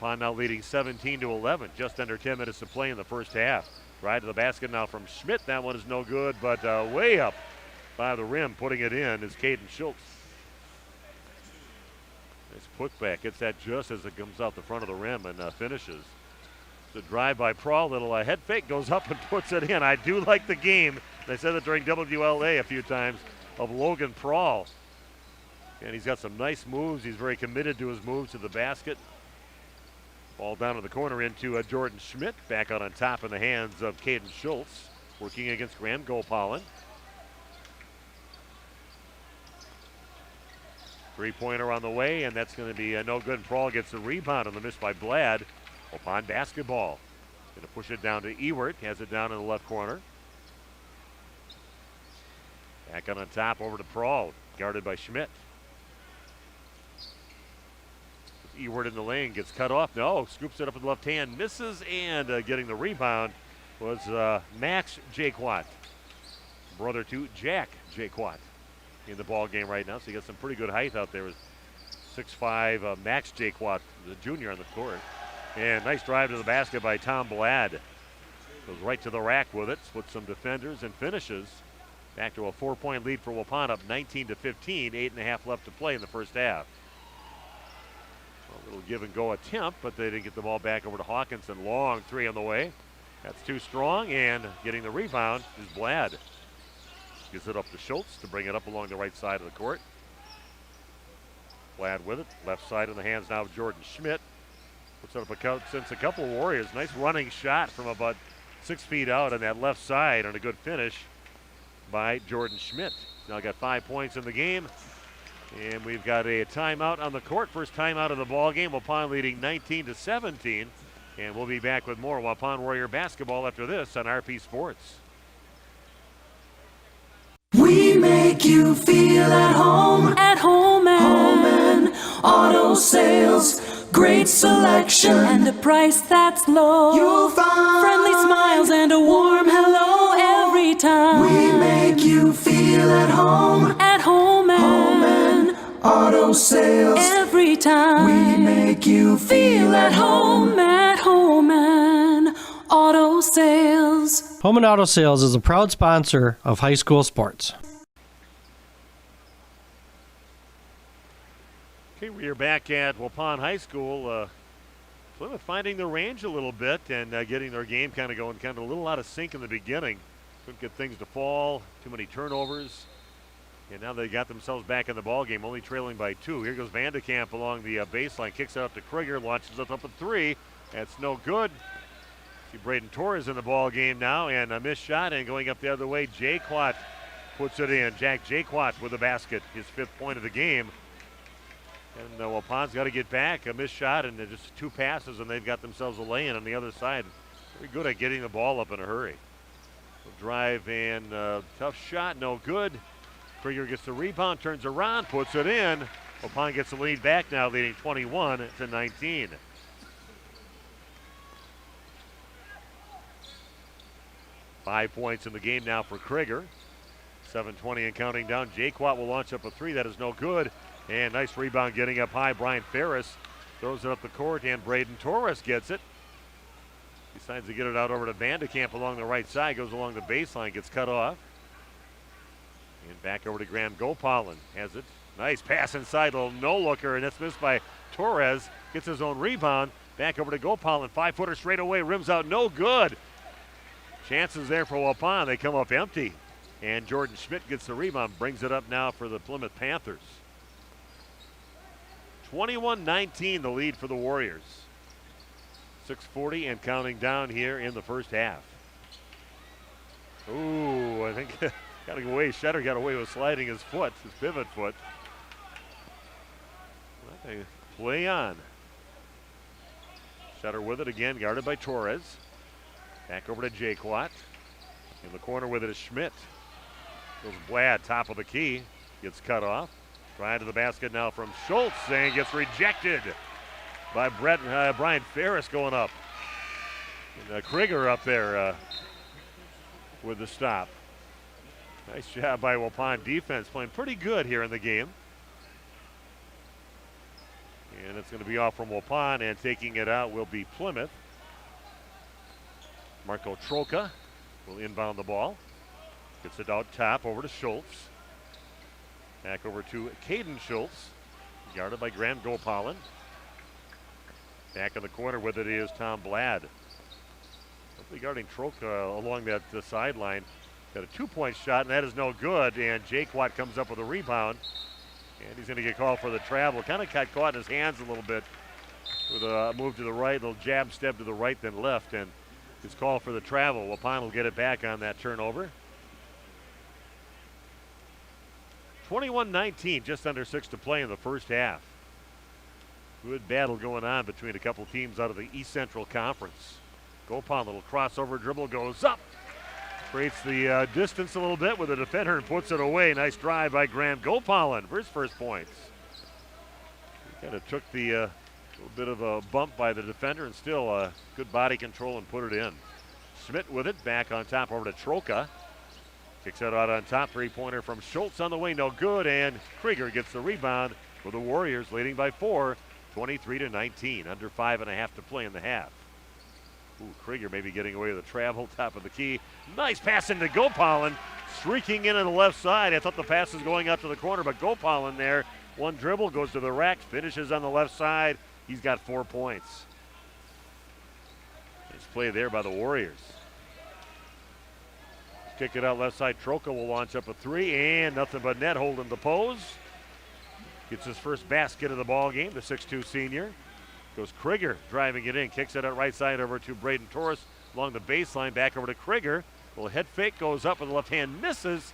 Waupun now leading 17-11, just under 10 minutes to play in the first half. Right to the basket now from Schmidt. That one is no good, but way up by the rim, putting it in is Caden Schultz. Nice putback. Gets that just as it comes out the front of the rim and finishes. The drive by Prawl, little head fake, goes up and puts it in. I do like the game. I said that during WLA a few times of Logan Prawl. And he's got some nice moves. He's very committed to his moves to the basket. Ball down in the corner into Jordan Schmidt. Back out on top in the hands of Caden Schultz. Working against Graham Gopalin. Three-pointer on the way, and that's going to be no good. Prawl gets the rebound on the miss by Blad. Waupun basketball. Going to push it down to Ewert. Has it down in the left corner. Back on top over to Prawl. Guarded by Schmidt. Ewert in the lane, gets cut off. No, scoops it up with the left hand, misses, and getting the rebound was Max Jaquat. Brother to Jack Jaquat in the ball game right now. So you got some pretty good height out there with 6'5" Max Jaquat, the junior on the court. And nice drive to the basket by Tom Blad. Goes right to the rack with it, splits some defenders and finishes. Back to a 4-point lead for Waupun, up 19-15, 8.5 left to play in the first half. A little give and go attempt, but they didn't get the ball back over to Hawkinson. Long three on the way. That's too strong, and getting the rebound is Blad. Gives it up to Schultz to bring it up along the right side of the court. Blad with it. Left side in the hands now of Jordan Schmidt. Puts it up since a couple of Warriors. Nice running shot from about 6 feet out on that left side, and a good finish by Jordan Schmidt. Now got 5 points in the game. And we've got a timeout on the court. First timeout of the ball game. Waupun leading 19-17. And we'll be back with more Waupun Warrior basketball after this on RP Sports. We make you feel at home and auto sales. Great selection and a price that's low. You'll find friendly smiles and a warm hello every time. We make you feel at home and auto sales. Every time we make you feel at home and auto sales. Home and Auto Sales is a proud sponsor of high school sports. Okay, we are back at Waupun High School. Plymouth finding the range a little bit and getting their game kind of going, kind of a little out of sync in the beginning. Couldn't get things to fall, too many turnovers. And now they got themselves back in the ball game, only trailing by 2. Here goes Vandekamp along the baseline, kicks it up to Krieger, launches it up a 3. That's no good. See Braden Torres in the ball game now, and a missed shot, and going up the other way, Jaquat puts it in. Jack Jaquat with the basket, his 5th point of the game. And Waupun's got to get back. A missed shot, and just 2 passes, and they've got themselves a lay-in on the other side. Very good at getting the ball up in a hurry. Drive and tough shot, no good. Krieger gets the rebound, turns around, puts it in. Waupun gets the lead back now, leading 21-19. Five points in the game now for Krieger. 7:20 and counting down. Jaquat will launch up a 3. That is no good. And nice rebound getting up high. Brian Ferris throws it up the court, and Braden Torres gets it. Decides to get it out over to Vandekamp along the right side. Goes along the baseline, gets cut off. And back over to Graham Gopalin. Has it. Nice pass inside, little no-looker, and that's missed by Torres. Gets his own rebound. Back over to Gopalin. 5-footer straight away. Rims out, no good. Chances there for Waupun. They come up empty. And Jordan Schmidt gets the rebound. Brings it up now for the Plymouth Panthers. 21-19 the lead for the Warriors. 6:40 and counting down here in the first half. Ooh, I think got away. Shetter got away with sliding his foot, his pivot foot. Well, they play on. Shetter with it again, guarded by Torres. Back over to Jaquat. In the corner with it is Schmidt. Goes Blad, top of the key. Gets cut off. Trying to the basket now from Schultz, and gets rejected by Brian Ferris going up. And Krieger up there with the stop. Nice job by Waupun defense, playing pretty good here in the game. And it's going to be off from Waupun, and taking it out will be Plymouth. Marco Troca will inbound the ball. Gets it out top over to Schultz. Back over to Caden Schultz. Guarded by Graham Gopalin. Back in the corner with it is Tom Blad. Hopefully guarding Troca along that sideline. Got a 2-point shot, and that is no good. And Jake Watt comes up with a rebound. And he's going to get called for the travel. Kind of got caught in his hands a little bit with a move to the right, a little jab step to the right, then left. And his call for the travel. Waupun will get it back on that turnover. 21-19, just under 6 to play in the first half. Good battle going on between a couple teams out of the East Central Conference. Gopalin, little crossover dribble, goes up. Creates the distance a little bit with a defender and puts it away. Nice drive by Graham Gopalin for his first points. He kind of took the little bit of a bump by the defender and still good body control and put it in. Schmidt with it, back on top over to Troca. Kicks it out on top, three-pointer from Schultz on the way, no good, and Krieger gets the rebound for the Warriors, leading by 4, 23-19, under 5.5 to play in the half. Ooh, Krieger maybe getting away with the travel, top of the key. Nice pass into Gopalin, streaking in on the left side. I thought the pass was going out to the corner, but Gopalin there, one dribble, goes to the rack, finishes on the left side. He's got 4 points. Nice play there by the Warriors. Kick it out left side. Troca will launch up a three, and nothing but net holding the pose. Gets his first basket of the ball game, the 6'2 senior. Goes Krieger driving it in, kicks it out right side over to Braden Torres along the baseline, back over to Krieger. Little head fake, goes up with the left hand, misses,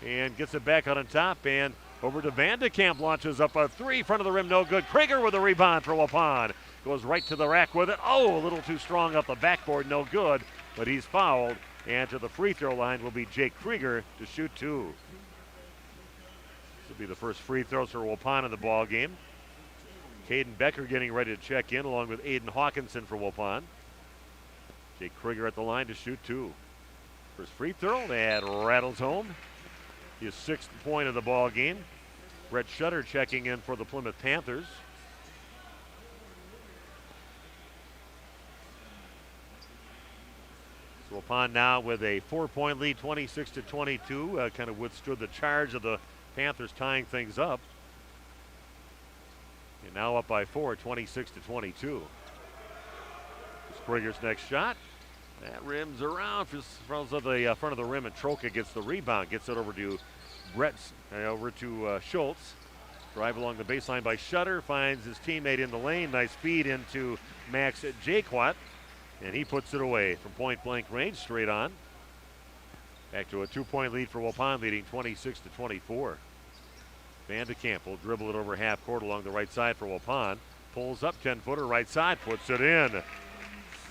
and gets it back out on top, and over to Vandekamp, launches up a three, front of the rim, no good. Krieger with a rebound for Waupun. Goes right to the rack with it. Oh, a little too strong off the backboard, no good, but he's fouled. And to the free throw line will be Jake Krieger to shoot 2. This will be the first free throws for Waupun in the ball game. Caden Becker getting ready to check in along with Aiden Hawkinson for Waupun. Jake Krieger at the line to shoot 2. First free throw, that rattles home. His 6th point of the ball game. Brett Shutter checking in for the Plymouth Panthers. Waupun now with a 4-point lead, 26-22. Kind of withstood the charge of the Panthers tying things up. And now up by 4, 26-22. Krieger's next shot. That rims around, front of the rim, and Troca gets the rebound. Gets it over to Schultz. Drive along the baseline by Shutter. Finds his teammate in the lane. Nice feed into Max Jaquat. And he puts it away from point-blank range, straight on. Back to a 2-point lead for Waupun, leading 26-24. Vandekamp will dribble it over half court along the right side for Waupun. Pulls up, 10-footer right side, puts it in.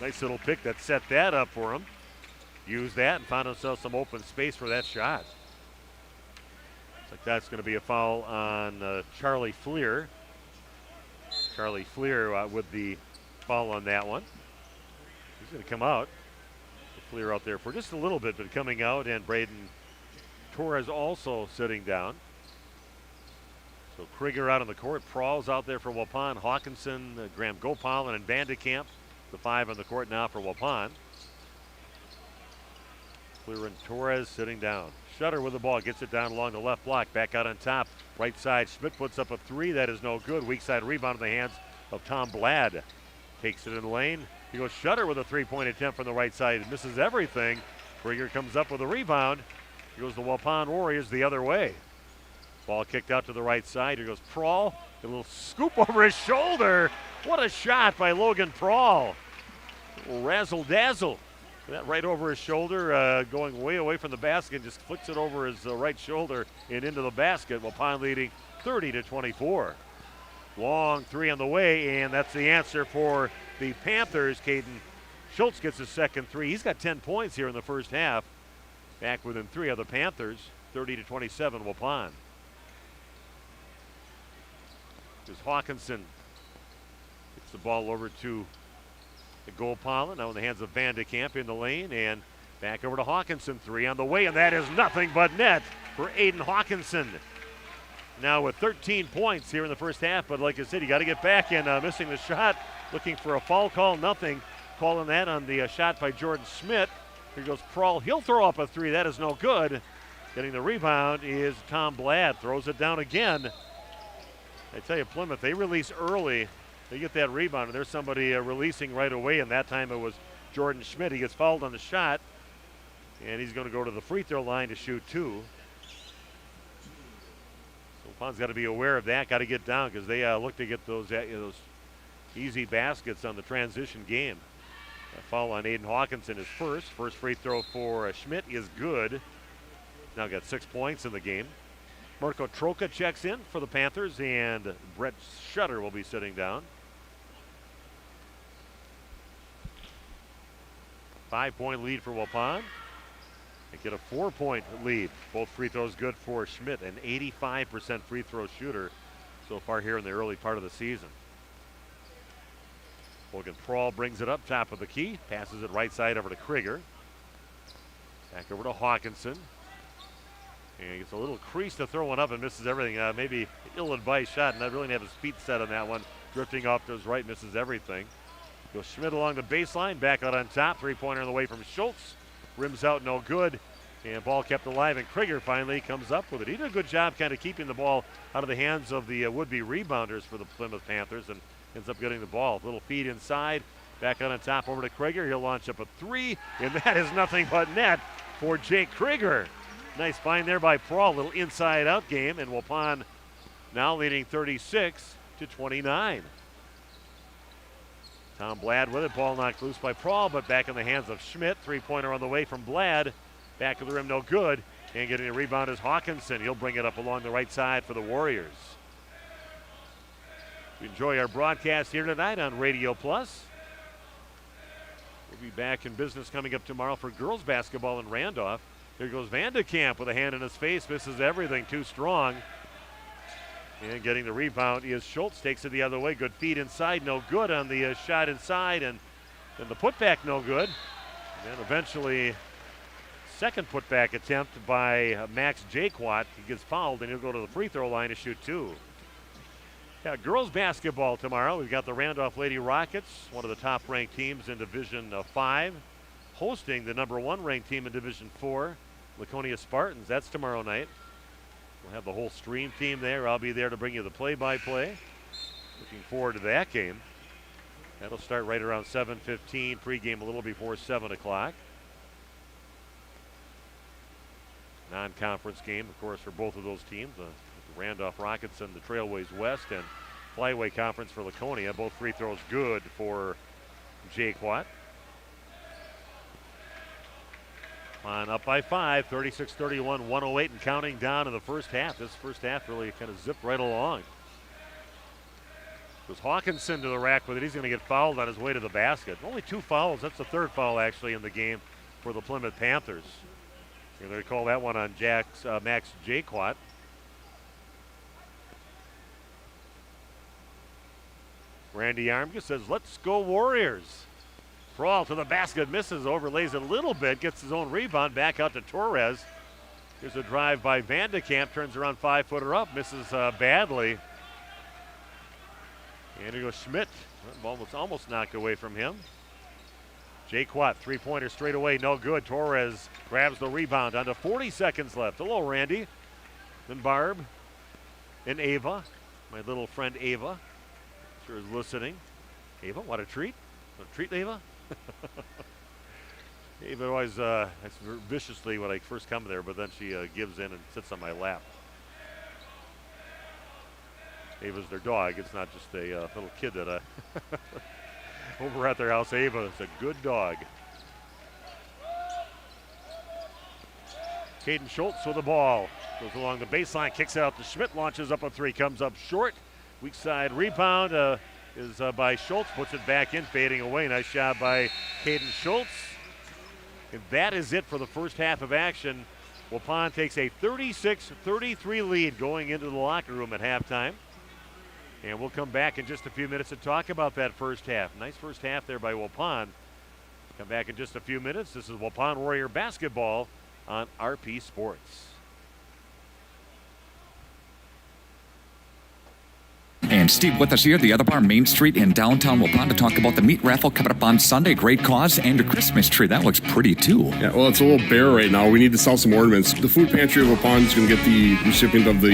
Nice little pick that set that up for him. Used that and found himself some open space for that shot. Looks like that's going to be a foul on Charlie Fleer. Charlie Fleer with the foul on that one. He's going to come out. Fleer out there for just a little bit, but coming out, and Braden Torres also sitting down. So Krieger out on the court. Prall's out there for Waupun. Hawkinson, Graham Gopalin, and Vandekamp. The 5 on the court now for Waupun. Fleer and Torres sitting down. Shutter with the ball, gets it down along the left block. Back out on top, right side. Schmidt puts up a 3. That is no good. Weak side rebound in the hands of Tom Blad. Takes it in the lane. He goes Shutter with a 3-point attempt from the right side. Misses everything. Krieger comes up with a rebound. Here goes the Waupun Warriors the other way. Ball kicked out to the right side. Here goes Prall. A little scoop over his shoulder. What a shot by Logan Prall. A little razzle-dazzle. That right over his shoulder, going way away from the basket, just flicks it over his right shoulder and into the basket. Waupun leading 30-24. Long 3 on the way, and that's the answer for the Panthers. Caden Schultz gets his second 3. He's got 10 points here in the first half. Back within 3 of the Panthers, 30-27 Waupun. Here's Hawkinson. Gets the ball over to the Gopalin. Now in the hands of Vandekamp in the lane, and Back over to Hawkinson, 3 on the way, and that is nothing but net for Aiden Hawkinson. Now with 13 points here in the first half, but like I said, you got to get back in. Missing the shot, looking for a foul call, nothing. Calling that on the shot by Jordan Schmidt. Here goes Prawl. He'll throw up a 3. That is no good. Getting the rebound is Tom Bladd. Throws it down again. I tell you, Plymouth, they release early. They get that rebound, and there's somebody releasing right away, and that time it was Jordan Schmidt. He gets fouled on the shot, and he's going to go to the free throw line to shoot 2. So Wapon's got to be aware of that, got to get down, because they look to get those easy baskets on the transition game. A foul on Aiden Hawkinson is first. First free throw for Schmidt is good. Now got 6 points in the game. Marco Troca checks in for the Panthers, and Brett Shutter will be sitting down. 5-point lead for Waupun. They get a 4-point lead. Both free throws good for Schmidt, an 85% free throw shooter so far here in the early part of the season. Logan Prawl brings it up top of the key, passes it right side over to Krieger. Back over to Hawkinson. And he gets a little crease to throw one up and misses everything. Maybe ill-advised shot, and not really have his feet set on that one. Drifting off to his right, misses everything. Goes Schmidt along the baseline, back out on top. 3-pointer on the way from Schultz. Rims out, no good. And ball kept alive, and Krieger finally comes up with it. He did a good job kind of keeping the ball out of the hands of the would-be rebounders for the Plymouth Panthers, and ends up getting the ball. Little feed inside, back out on top over to Krieger. He'll launch up a 3, and that is nothing but net for Jake Krieger. Nice find there by Prawl. Little inside-out game, and Waupun now leading 36-29. Tom Bladd with it. Ball knocked loose by Prawl, but back in the hands of Schmidt. 3-pointer on the way from Bladd. Back of the rim, no good. And getting a rebound is Hawkinson. He'll bring it up along the right side for the Warriors. Enjoy our broadcast here tonight on Radio Plus. We'll be back in business coming up tomorrow for girls basketball in Randolph. Here goes Vandekamp with a hand in his face, misses everything, too strong. And getting the rebound is Schultz, takes it the other way. Good feed inside, no good on the shot inside, and the putback no good. And eventually, second putback attempt by Max Jaquat. He gets fouled, and he'll go to the free throw line to shoot 2. Yeah, girls basketball tomorrow. We've got the Randolph Lady Rockets, one of the top-ranked teams in Division 5, hosting the number 1 ranked team in Division 4, Laconia Spartans. That's tomorrow night. We'll have the whole stream team there. I'll be there to bring you the play-by-play. Looking forward to that game. That'll start right around 7:15, pregame a little before 7 o'clock. Non-conference game, of course, for both of those teams. The Randolph Rockets and the Trailways West, and Flyway Conference for Laconia. Both free throws good for Jaquat. On up by 5, 36-31, 108 and counting down in the first half. This first half really kind of zipped right along. Goes Hawkinson to the rack with it. He's going to get fouled on his way to the basket. Only 2 fouls. That's the 3rd foul actually in the game for the Plymouth Panthers. You're going to call that one on Max Jaquat. Randy Armgus says, "Let's go Warriors." Prawl to the basket, misses, overlays it a little bit, gets his own rebound, back out to Torres. Here's a drive by Vandekamp, turns around 5-footer up, misses badly. And here goes Schmidt, almost knocked away from him. Jaquat, 3-pointer straight away, no good. Torres grabs the rebound, under 40 seconds left. Hello, Randy. Then Barb and Ava, my little friend Ava. Sure is listening. Ava, what a treat. Want a treat, Ava? Ava always acts viciously when I first come there, but then she gives in and sits on my lap. Ava's their dog. It's not just a little kid that over at their house. Ava is a good dog. Caden Schultz with the ball. Goes along the baseline, kicks it out to Schmidt, launches up a 3, comes up short. Weak side rebound is by Schultz, puts it back in, fading away. Nice job by Caden Schultz. And that is it for the first half of action. Waupun takes a 36-33 lead going into the locker room at halftime. And we'll come back in just a few minutes to talk about that first half. Nice first half there by Waupun. Come back in just a few minutes. This is Waupun Warrior basketball on RP Sports. And Steve with us here at the Other Bar, Main Street in downtown Waupun, to talk about the meat raffle coming up on Sunday. Great cause and your Christmas tree. That looks pretty too. Yeah, well, it's a little bare right now. We need to sell some ornaments. The food pantry of Waupun is going to get the recipient of the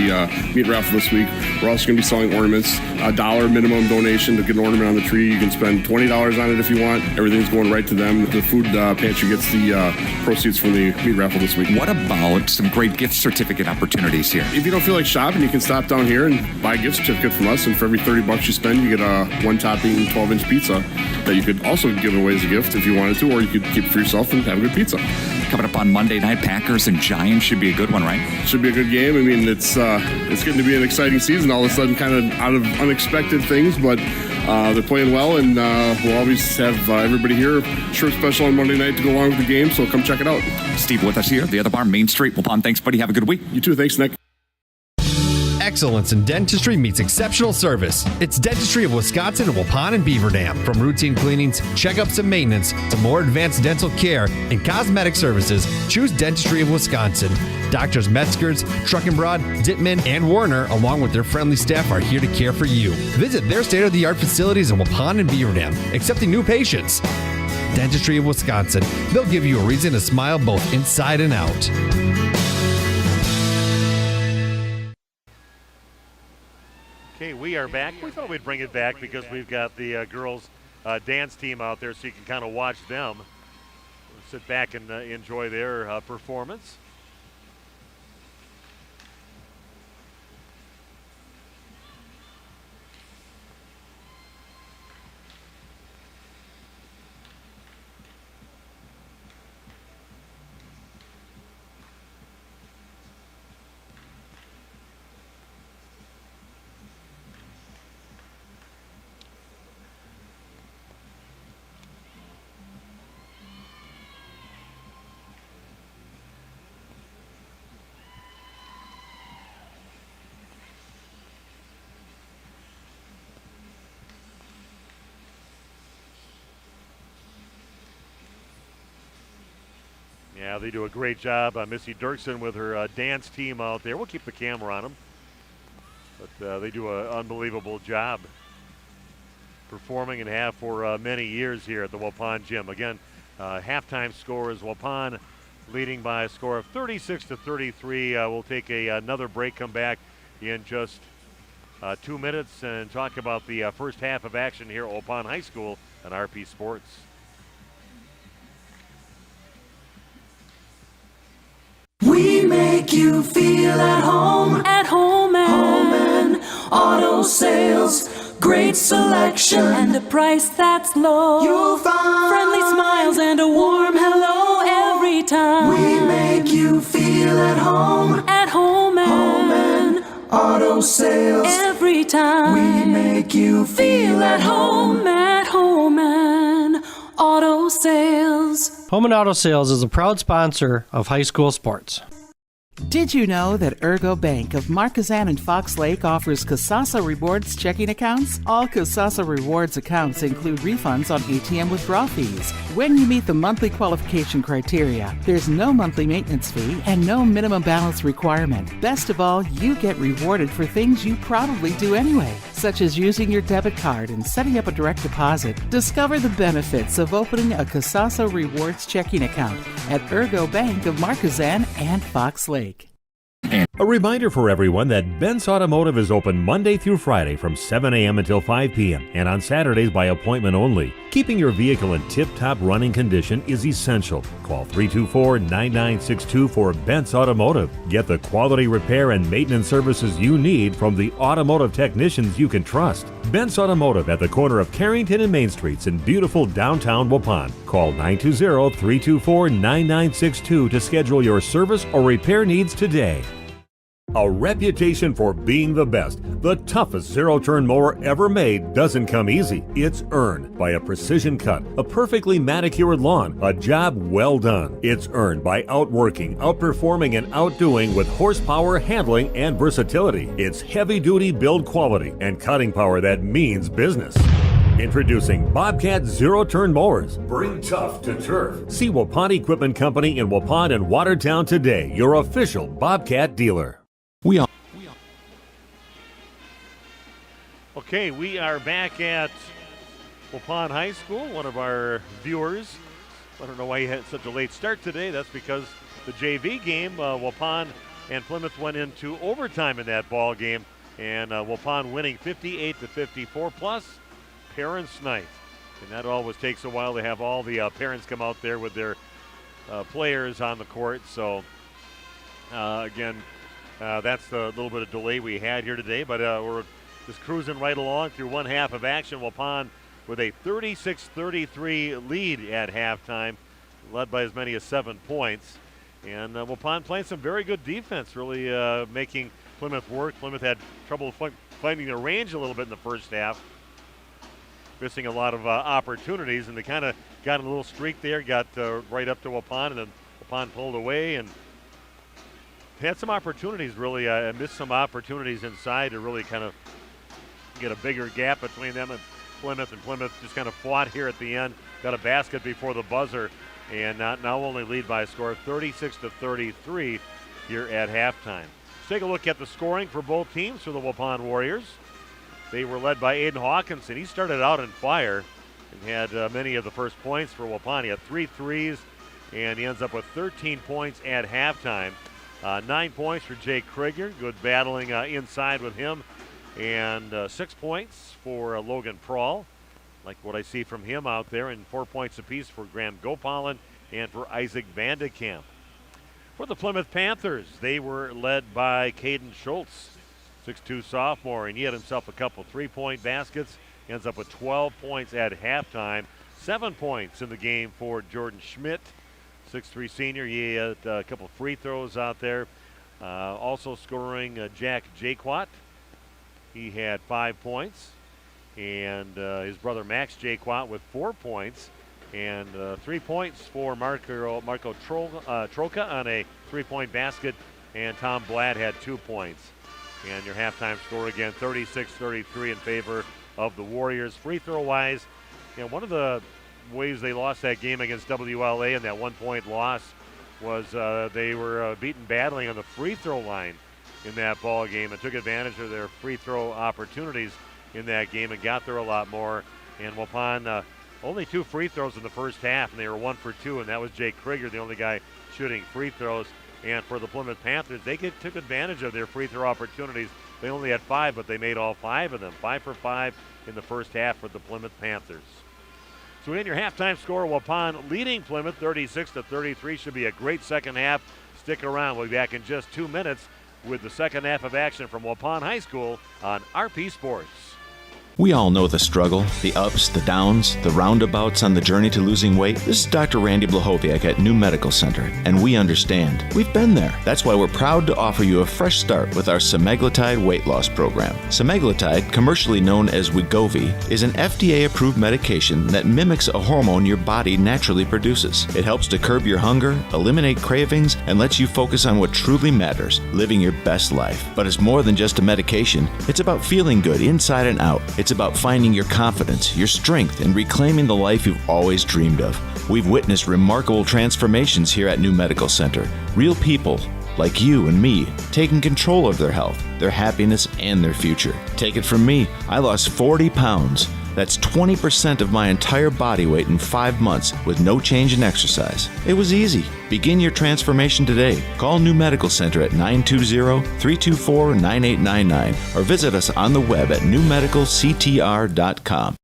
meat raffle this week. We're also going to be selling ornaments. $1 minimum donation to get an ornament on the tree. You can spend $20 on it if you want. Everything's going right to them. The food pantry gets the proceeds from the meat raffle this week. What about some great gift certificate opportunities here? If you don't feel like shopping, you can stop down here and buy a gift certificate from us. And for every $30 you spend, you get a one-topping 12-inch pizza that you could also give away as a gift if you wanted to, or you could keep it for yourself and have a good pizza. Coming up on Monday night, Packers and Giants should be a good one, right? Should be a good game. I mean, it's getting to be an exciting season. All of a sudden, kind of out of unexpected things, but they're playing well, and we'll always have everybody here. Shirt special on Monday night to go along with the game, so come check it out. Steve with us here, the Other Bar, Main Street, Waupun. Thanks, buddy. Have a good week. You too. Thanks, Nick. Excellence in dentistry meets exceptional service. It's Dentistry of Wisconsin in Waupun and Beaver Dam. From routine cleanings, checkups, and maintenance to more advanced dental care and cosmetic services, choose Dentistry of Wisconsin. Doctors Metzger's, Truckenbrod, Dittman, and Warner, along with their friendly staff, are here to care for you. Visit their state-of-the-art facilities in Waupun and Beaver Dam, accepting new patients. Dentistry of Wisconsin. They'll give you a reason to smile both inside and out. Okay, we are back. We thought we'd bring it back because we've got the girls' dance team out there, so you can kind of watch them. Sit back and enjoy their performance. Yeah, they do a great job. Missy Dirksen with her dance team out there. We'll keep the camera on them. But they do an unbelievable job performing and have for many years here at the Waupun Gym. Again, halftime score is Waupun leading by a score of 36-33. We'll take another break, come back in just 2 minutes and talk about the first half of action here at Waupun High School on RP Sports. We make you feel at home and auto sales, great selection and a price that's low. You'll find friendly smiles and a warm hello every time. We make you feel at home and auto sales every time. We make you feel at home and auto sales. Home and Auto Sales is a proud sponsor of high school sports. Did you know that Ergo Bank of Marquezan and Fox Lake offers Casasa Rewards checking accounts? All Casasa Rewards accounts include refunds on ATM withdrawal fees. When you meet the monthly qualification criteria, there's no monthly maintenance fee and no minimum balance requirement. Best of all, you get rewarded for things you probably do anyway, such as using your debit card and setting up a direct deposit. Discover the benefits of opening a Casasa Rewards checking account at Ergo Bank of Marquezan and Fox Lake. A reminder for everyone that Ben's Automotive is open Monday through Friday from 7 a.m. until 5 p.m. and on Saturdays by appointment only. Keeping your vehicle in tip-top running condition is essential. Call 324-9962 for Ben's Automotive. Get the quality repair and maintenance services you need from the automotive technicians you can trust. Ben's Automotive at the corner of Carrington and Main Streets in beautiful downtown Waupun. Call 920-324-9962 to schedule your service or repair needs today. A reputation for being the best, the toughest zero-turn mower ever made doesn't come easy. It's earned by a precision cut, a perfectly manicured lawn, a job well done. It's earned by outworking, outperforming, and outdoing with horsepower, handling, and versatility. It's heavy-duty build quality and cutting power that means business. Introducing Bobcat zero-turn mowers. Bring tough to turf. See Waupun Equipment Company in Waupun and Watertown today, your official Bobcat dealer. Okay, we are back at Waupun High School. One of our viewers, I don't know why you had such a late start today. That's because the JV game, Waupun and Plymouth went into overtime in that ball game, and Waupun winning 58-54 plus Parents' Night. And that always takes a while to have all the parents come out there with their players on the court. So, again, that's the little bit of delay we had here today, but we're just cruising right along through one half of action. Waupun with a 36-33 lead at halftime, led by as many as 7 points. And Waupun playing some very good defense, really making Plymouth work. Plymouth had trouble finding their range a little bit in the first half, missing a lot of opportunities, and they kind of got a little streak there, got right up to Waupun, and then Waupun pulled away and had some opportunities, really missed some opportunities inside to really kind of get a bigger gap between them and Plymouth just kind of fought here at the end, got a basket before the buzzer, and now only lead by a score of 36-33 here at halftime. Let's take a look at the scoring for both teams for the Waupun Warriors. They were led by Aiden Hawkinson. He started out on fire and had many of the first points for Waupun. He had 3 threes, and he ends up with 13 points at halftime. 9 points for Jake Krieger, good battling inside with him, and 6 points for Logan Prawl. Like what I see from him out there, and 4 points apiece for Graham Gopalin and for Isaac Vandekamp. For the Plymouth Panthers, they were led by Caden Schultz, 6'2 sophomore, and he had himself a couple 3-point baskets, ends up with 12 points at halftime. 7 points in the game for Jordan Schmidt, 6'3 senior. He had a couple free throws out there. Also scoring Jack Jaquat. He had 5 points. And his brother Max Jaquat with 4 points. And 3 points for Marco Troca on a 3-point basket. And Tom Blatt had 2 points. And your halftime score again, 36-33 in favor of the Warriors. Free throw-wise, one of the ways they lost that game against WLA in that 1-point loss was they were beaten badly on the free throw line in that ball game and took advantage of their free throw opportunities in that game and got there a lot more. And Waupun only 2 free throws in the first half, and they were 1 for 2, and that was Jake Krieger, the only guy shooting free throws. And for the Plymouth Panthers, they took advantage of their free throw opportunities. They only had 5, but they made all 5 of them. 5 for 5 in the first half for the Plymouth Panthers. So in your halftime score, Waupun leading Plymouth 36-33. Should be a great second half. Stick around. We'll be back in just 2 minutes with the second half of action from Waupun High School on RP Sports. We all know the struggle, the ups, the downs, the roundabouts on the journey to losing weight. This is Dr. Randy Blahoviak at New Medical Center, and we understand. We've been there. That's why we're proud to offer you a fresh start with our semaglutide weight loss program. Semaglutide, commercially known as Wegovy, is an FDA-approved medication that mimics a hormone your body naturally produces. It helps to curb your hunger, eliminate cravings, and lets you focus on what truly matters, living your best life. But it's more than just a medication. It's about feeling good inside and out. It's about finding your confidence, your strength, and reclaiming the life you've always dreamed of. We've witnessed remarkable transformations here at New Medical Center. Real people, like you and me, taking control of their health, their happiness, and their future. Take it from me, I lost 40 pounds. That's 20% of my entire body weight in 5 months with no change in exercise. It was easy. Begin your transformation today. Call New Medical Center at 920-324-9899 or visit us on the web at newmedicalctr.com.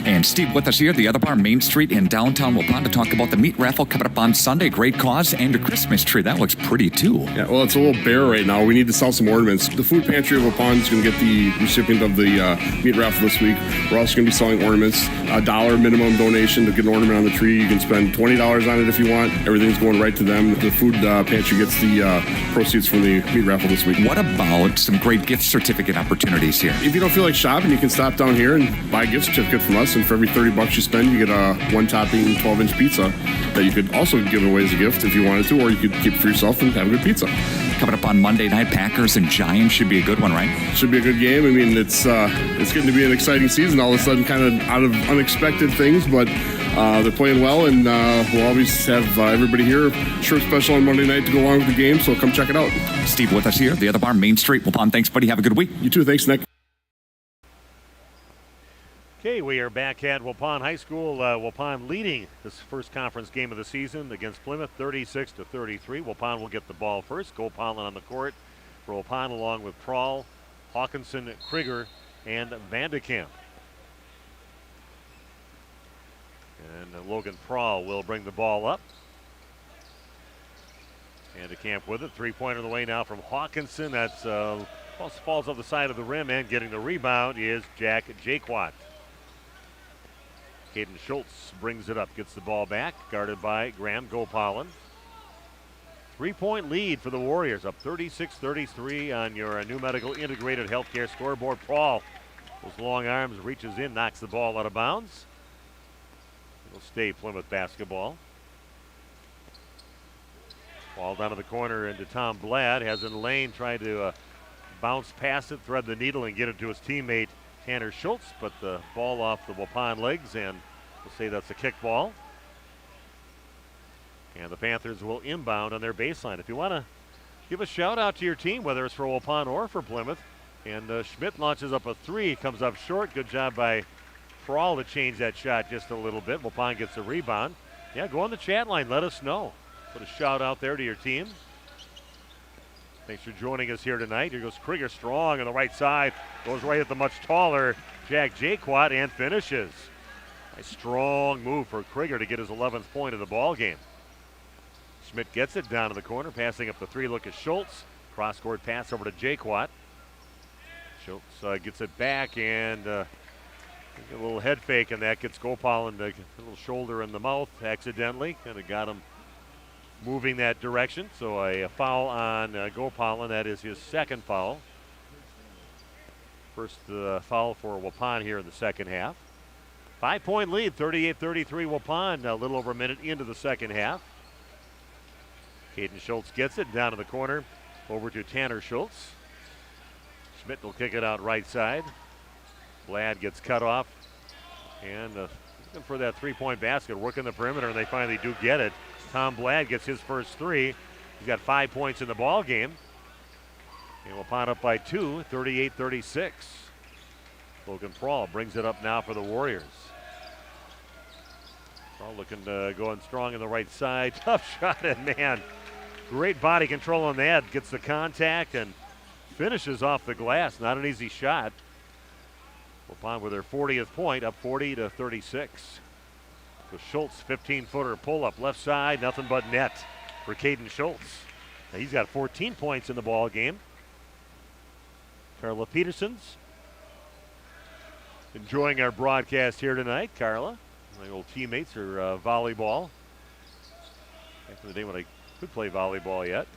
And Steve with us here, the other bar, Main Street in downtown Waupun, to talk about the meat raffle coming up on Sunday. Great cause and a Christmas tree. That looks pretty too. Yeah, well, it's a little bare right now. We need to sell some ornaments. The food pantry of Waupun is going to get the recipient of the meat raffle this week. We're also going to be selling ornaments. $1 minimum donation to get an ornament on the tree. You can spend $20 on it if you want. Everything's going right to them. The food pantry gets the proceeds from the meat raffle this week. What about some great gift certificate opportunities here? If you don't feel like shopping, you can stop down here and buy a gift certificate from us. and for every $30 you spend, you get a one-topping 12-inch pizza that you could also give away as a gift if you wanted to, or you could keep it for yourself and have a good pizza. Coming up on Monday night, Packers and Giants should be a good one, right? Should be a good game. I mean, it's getting to be an exciting season. All of a sudden, kind of out of unexpected things, but they're playing well, and we'll always have everybody here. Shirt special on Monday night to go along with the game, so come check it out. Steve with us here, the other bar, Main Street, Waupun. Thanks, buddy. Have a good week. You too. Thanks, Nick. Okay, we are back at Waupun High School. Waupun leading this first conference game of the season against Plymouth, 36-33. Waupun will get the ball first. Gopalin on the court for Waupun, along with Prahl, Hawkinson, Krieger, and Vandekamp. And Logan Prahl will bring the ball up. Vandekamp with it. Three-pointer the way now from Hawkinson. That's falls off the side of the rim, and getting the rebound is Jack Jaquat. Caden Schultz brings it up, gets the ball back, guarded by Graham Gopalin. 3-point lead for the Warriors, up 36-33 on your New Medical Integrated Healthcare scoreboard. Prahl, those long arms, reaches in, knocks the ball out of bounds. It'll stay Plymouth basketball. Ball down to the corner into Tom Bladd, has in the lane, trying to bounce past it, thread the needle, and get it to his teammate Tanner Schultz, but the ball off the Waupun legs, and we'll say that's a kickball. And the Panthers will inbound on their baseline. If you want to give a shout out to your team, whether it's for Waupun or for Plymouth, and Schmidt launches up a three, comes up short. Good job by Prahl to change that shot just a little bit. Waupun gets a rebound. Yeah, go on the chat line, let us know. Put a shout out there to your team. Thanks for joining us here tonight. Here goes Krieger, strong on the right side. Goes right at the much taller Jack Jaquat and finishes. A strong move for Krieger to get his 11th point of the ball game. Schmidt gets it down to the corner, passing up the three. Look at Schultz. Cross-court pass over to Jaquat. Schultz gets it back, and a little head fake, and that gets Gopalin a little shoulder in the mouth accidentally. Kind of got him moving that direction. So a foul on Gopalin. That is his second foul. First foul for Waupun here in the second half. 5-point lead, 38-33 Waupun, a little over a minute into the second half. Caden Schultz gets it down to the corner, over to Tanner Schultz. Schmidt will kick it out right side. Bladd gets cut off, and looking for that three-point basket, working the perimeter, and they finally do get it. Tom Bladd gets his first three. He's got 5 points in the ball game. And Waupun up by 2, 38-36. Logan Prahl brings it up now for the Warriors. Prahl looking to go in strong on the right side. Tough shot, and man, great body control on that. Gets the contact and finishes off the glass. Not an easy shot. Waupun with their 40th point, up 40-36. So Schultz, 15-footer pull-up left side, nothing but net for Caden Schultz. Now he's got 14 points in the ball game. Carla Peterson's enjoying our broadcast here tonight. Carla, my old teammates are volleyball. Back in the day when I could play volleyball yet.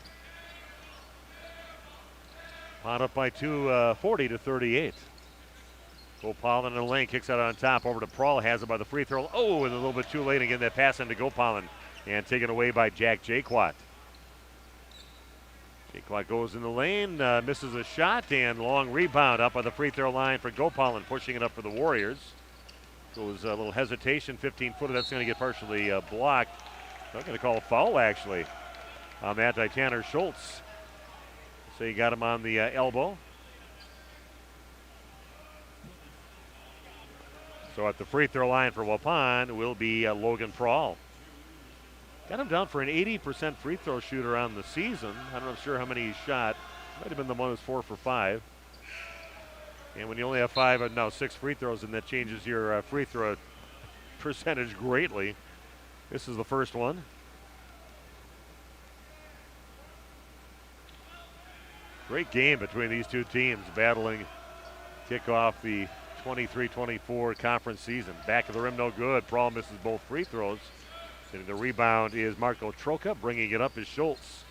On up by 2, 40-38. Gopalin in the lane, kicks out on top over to Prahl, has it by the free throw. Oh, and a little bit too late again, that pass into Gopalin, and taken away by Jack Jaquat. Jaquat goes in the lane, misses a shot, and long rebound up on the free throw line for Gopalin, pushing it up for the Warriors. So it was a little hesitation, 15-footer, that's going to get partially blocked. I'm going to call a foul, actually, on that by Tanner Schultz. So you got him on the elbow. So at the free throw line for Waupun will be Logan Prahl. Got him down for an 80% free throw shooter on the season. I'm not sure how many he shot. Might have been the one who's 4 for 5. And when you only have 6 free throws, and that changes your free throw percentage greatly. This is the first one. Great game between these two teams, battling kick off the 23-24 conference season. Back of the rim, no good. Prahl misses both free throws. And the rebound is Marco Troca. Bringing it up is Schultz.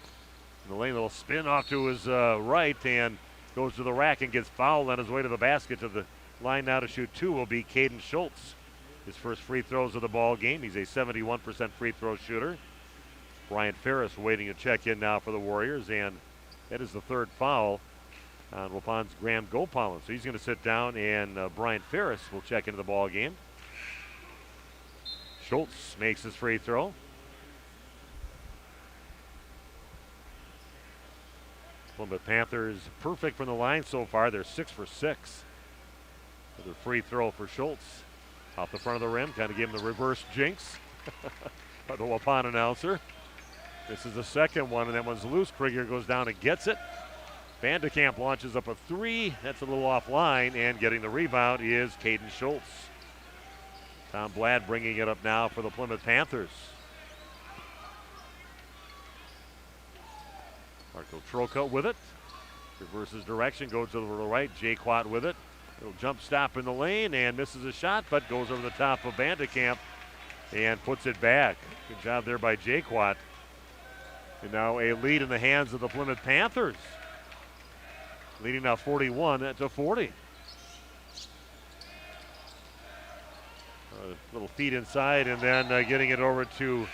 In the lane, a little spin off to his right, and goes to the rack and gets fouled on his way to the basket. To the line now to shoot 2 will be Caden Schultz. his first free throws of the ball game. He's a 71% free throw shooter. Brian Ferris waiting to check in now for the Warriors, and that is the third foul on Waupun's Graham Gopalin. So he's going to sit down, and Brian Ferris will check into the ball game. Schultz makes his free throw. Plymouth Panthers perfect from the line so far. They're 6 for 6. Another free throw for Schultz. Off the front of the rim, kind of gave him the reverse jinx by the Waupun announcer. This is the second one, and that one's loose. Krieger goes down and gets it. Vandekamp launches up a three. That's a little offline, and getting the rebound is Caden Schultz. Tom Blad bringing it up now for the Plymouth Panthers. Marco Troca with it. Reverses direction, goes to the right. Jaquat with it. Little jump stop in the lane and misses a shot, but goes over the top of Vandekamp and puts it back. Good job there by Jaquat. And now a lead in the hands of the Plymouth Panthers. Leading now 41-40. Little feed inside, and then getting it over to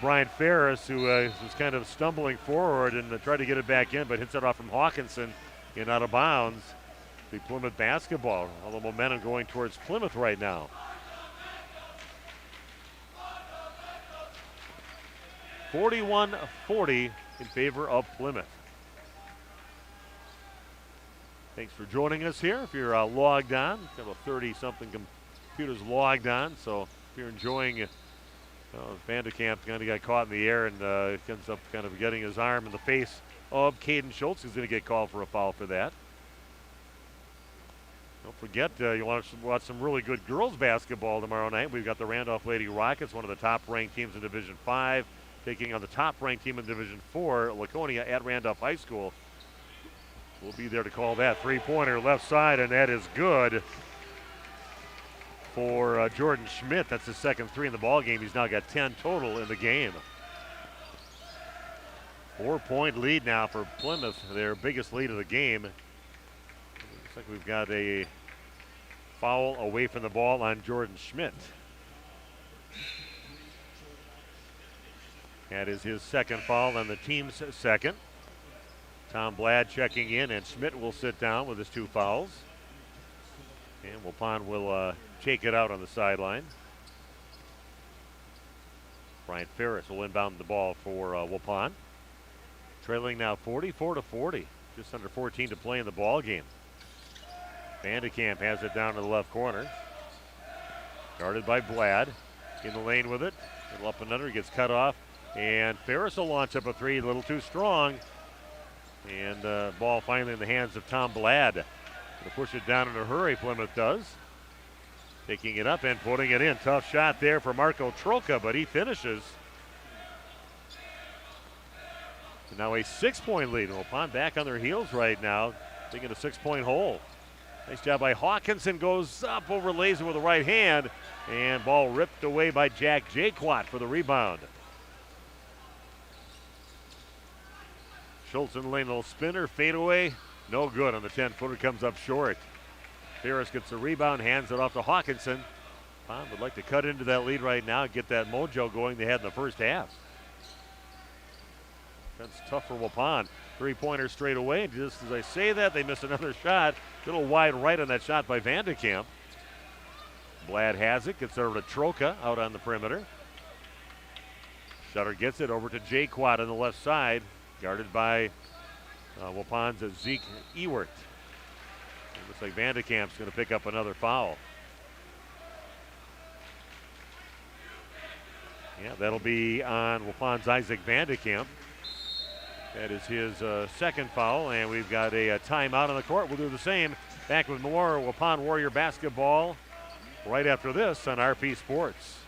Brian Ferris, who was kind of stumbling forward and tried to get it back in, but hits it off from Hawkinson and out of bounds. The Plymouth basketball, all the momentum going towards Plymouth right now. (41-40) in favor of Plymouth. Thanks for joining us here. If you're logged on, got about 30-something computers logged on, so if you're enjoying Vandekamp kind of got caught in the air and ends up kind of getting his arm in the face of Caden Schultz. He's going to get called for a foul for that. Don't forget, you want to watch some really good girls basketball tomorrow night. We've got the Randolph Lady Rockets, one of the top-ranked teams in Division 5, taking on the top-ranked team in Division 4, Laconia at Randolph High School. We'll be there to call that three-pointer left side, and that is good for Jordan Schmidt. That's his second three in the ball game. He's now got 10 total in the game. 4-point lead now for Plymouth, their biggest lead of the game. Looks like we've got a foul away from the ball on Jordan Schmidt. That is his second foul and the team's second. Tom Blad checking in, and Schmidt will sit down with his 2 fouls. And Waupun will take it out on the sideline. Brian Ferris will inbound the ball for Waupun. Trailing now 44-40. Just under 14 to play in the ball game. Vandekamp has it down to the left corner. Guarded by Blad. In the lane with it. Little up and under, gets cut off. And Ferris will launch up a three, a little too strong. And ball finally in the hands of Tom Blad. To push it down in a hurry, Plymouth does. Taking it up and putting it in. Tough shot there for Marco Troca, but he finishes. And now a 6-point lead. Waupun back on their heels right now, taking a 6-point hole. Nice job by Hawkinson, goes up, overlays it with the right hand, and ball ripped away by Jack Jaquat for the rebound. Schultz in the lane, little spinner, fadeaway, no good on the 10-footer, comes up short. Ferris gets the rebound, hands it off to Hawkinson. Waupun would like to cut into that lead right now, get that mojo going they had in the first half. That's tough for Waupun. Three-pointer straight away. Just as I say that, they miss another shot. A little wide right on that shot by Vandekamp. Blad has it, gets over to Troca out on the perimeter. Shutter gets it over to Jaquat on the left side, guarded by Waupun's Zeke Ewert. It looks like Vandekamp's going to pick up another foul. Yeah, that'll be on Waupun's Isaac Vandekamp. That is his second foul, and we've got a timeout on the court. We'll do the same. Back with more Waupun Warrior basketball right after this on RP Sports.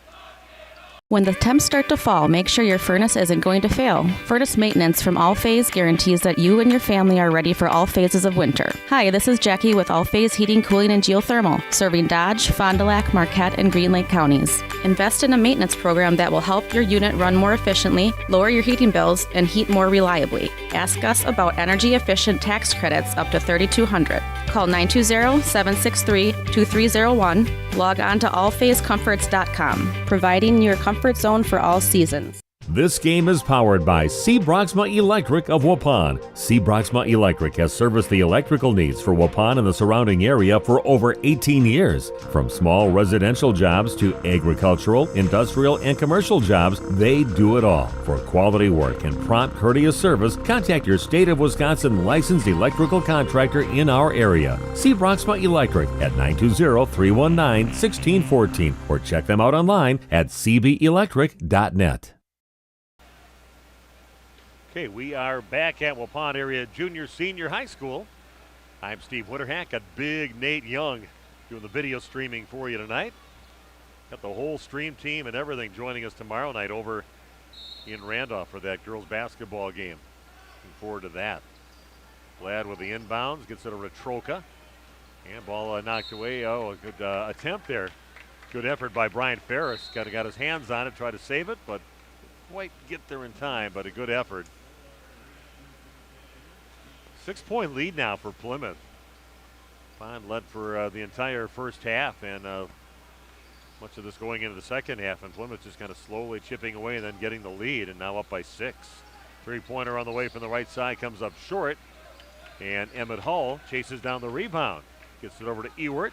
When the temps start to fall, make sure your furnace isn't going to fail. Furnace maintenance from All Phase guarantees that you and your family are ready for all phases of winter. Hi, this is Jackie with All Phase Heating, Cooling, and Geothermal, serving Dodge, Fond du Lac, Marquette, and Green Lake counties. Invest in a maintenance program that will help your unit run more efficiently, lower your heating bills, and heat more reliably. Ask us about energy-efficient tax credits up to $3,200. Call 920-763-2301 Log on to allphasecomforts.com, providing your comfort zone for all seasons. This game is powered by C. Broxma Electric of Waupun. C. Broxma Electric has serviced the electrical needs for Waupun and the surrounding area for over 18 years. From small residential jobs to agricultural, industrial, and commercial jobs, they do it all. For quality work and prompt, courteous service, contact your State of Wisconsin licensed electrical contractor in our area. C. Broxma Electric at 920-319-1614 or check them out online at cbelectric.net. Okay, we are back at Waupun Area Junior Senior High School. I'm Steve Witterhack. Got big Nate Young doing the video streaming for you tonight. Got the whole stream team and everything joining us tomorrow night over in Randolph for that girls basketball game. Looking forward to that. Glad with the inbounds, gets it over to Troka. And ball knocked away. Oh, a good attempt there. Good effort by Brian Ferris. Got his hands on it, tried to save it, but quite get there in time, but a good effort. 6-point lead now for Plymouth. Pond led for the entire first half, and much of this going into the second half, and Plymouth just kind of slowly chipping away and then getting the lead, and now up by 6. Three-pointer on the way from the right side comes up short, and Emmett Hull chases down the rebound. Gets it over to Ewert.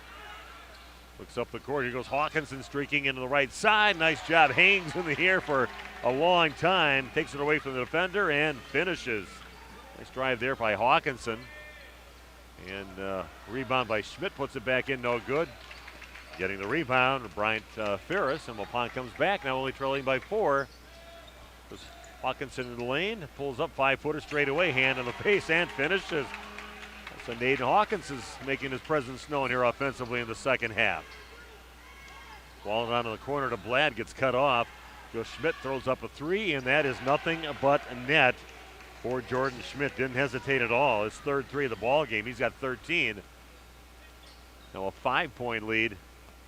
Looks up the court. Here goes Hawkinson streaking into the right side. Nice job. Hangs in the air for a long time. Takes it away from the defender and finishes. Nice drive there by Hawkinson. And rebound by Schmidt puts it back in, no good. Getting the rebound, Bryant Ferris, and Waupun comes back, now only trailing by 4. There's Hawkinson in the lane, pulls up 5-footer straight away, hand on the face, and finishes. So Naden Hawkinson's making his presence known here offensively in the second half. Ball down to the corner to Blad, gets cut off. Joe Schmidt throws up a 3, and that is nothing but a net for Jordan Schmidt. Didn't hesitate at all. His third 3 of the ball game. He's got 13. Now a 5-point lead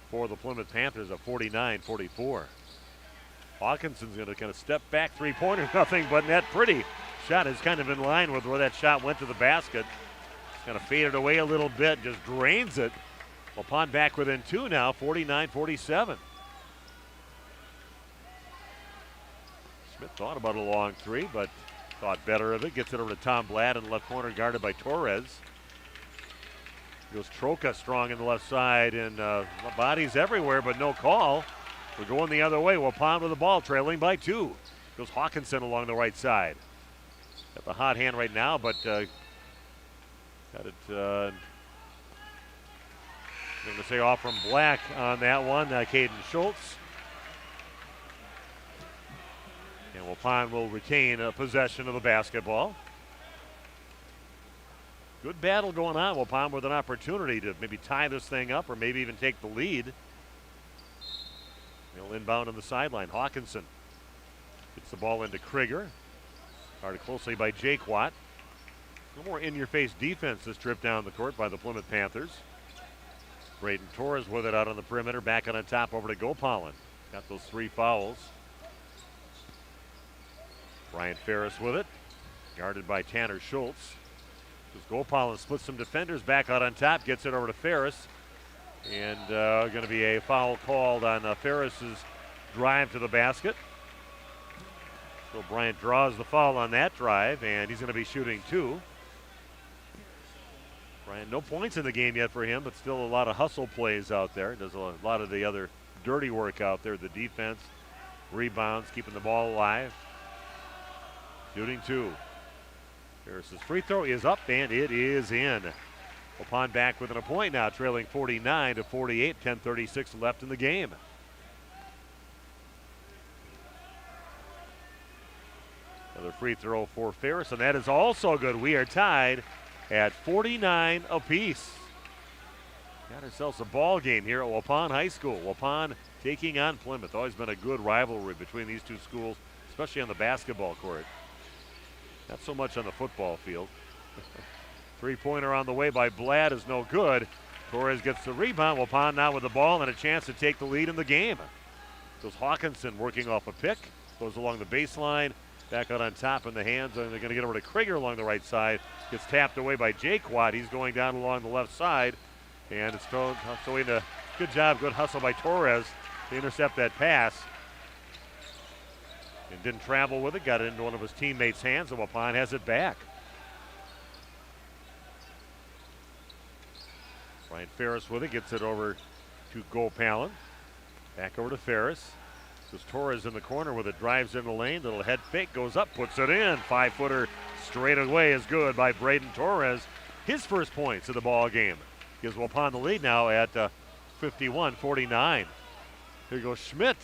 for the Plymouth Panthers at 49-44. Hawkinson's going to kind of step back, 3-pointer, nothing but net. Pretty shot is kind of in line with where that shot went to the basket. Kind of faded away a little bit, just drains it. Waupun back within 2 now, 49-47. Schmidt thought about a long 3, but thought better of it. Gets it over to Tom Blad in the left corner, guarded by Torres. Goes Troka strong in the left side, and bodies everywhere, but no call. We're going the other way. Waupun with the ball, trailing by 2. Goes Hawkinson along the right side. Got the hot hand right now, but got it. I'm going to say off from Black on that one. Caden Schultz. And Waupun will retain possession of the basketball. Good battle going on. Waupun with an opportunity to maybe tie this thing up or maybe even take the lead. They'll inbound on the sideline. Hawkinson gets the ball into Krieger. Guarded closely by Jake Watt. No more in-your-face defense this trip down the court by the Plymouth Panthers. Braden Torres with it out on the perimeter. Back on top over to Gopalin. Got those 3 fouls. Brian Ferris with it. Guarded by Tanner Schultz. Gopalin splits some defenders back out on top. Gets it over to Ferris. And going to be a foul called on Ferris's drive to the basket. So Bryant draws the foul on that drive, and he's going to be shooting 2. Bryant, no points in the game yet for him, but still a lot of hustle plays out there. Does a lot of the other dirty work out there, the defense, rebounds, keeping the ball alive. Shooting 2. Ferris's free throw is up, and it is in. Waupun back within a point now, trailing 49-48, 10:36 left in the game. Another free throw for Ferris, and that is also good. We are tied at 49 apiece. Got ourselves a ball game here at Waupun High School. Waupun taking on Plymouth. Always been a good rivalry between these two schools, especially on the basketball court. Not so much on the football field. 3-pointer on the way by Blad is no good. Torres gets the rebound. Waupun now with the ball and a chance to take the lead in the game. Goes Hawkinson working off a pick. Goes along the baseline. Back out on top in the hands, and they're going to get over to Krieger along the right side. Gets tapped away by Jake Watt. He's going down along the left side. And it's thrown into Good job, good hustle by Torres to intercept that pass. And didn't travel with it, got it into one of his teammates' hands, and Waupun has it back. Brian Ferris with it, gets it over to Gopalin. Back over to Ferris. There's Torres in the corner with it, drives in the lane, little head fake, goes up, puts it in. 5-footer straight away is good by Braden Torres. His first points of the ball game. Gives Waupun the lead now at 51-49. Here goes Schmidt.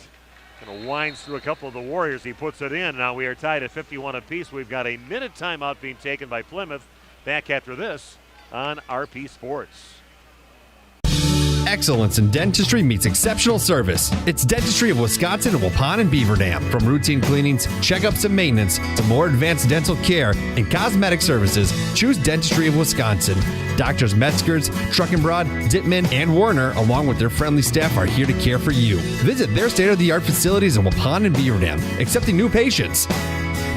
Kind of winds through a couple of the Warriors. He puts it in. Now we are tied at 51 apiece. We've got a minute timeout being taken by Plymouth. Back after this on RP Sports. Excellence in dentistry meets exceptional service. It's Dentistry of Wisconsin in Waupun and Beaver Dam. From routine cleanings, checkups, and maintenance to more advanced dental care and cosmetic services, choose Dentistry of Wisconsin. Doctors Metzger's, Truckenbrod, Dittman, and Warner, along with their friendly staff, are here to care for you. Visit their state-of-the-art facilities in Waupun and Beaver Dam, accepting new patients.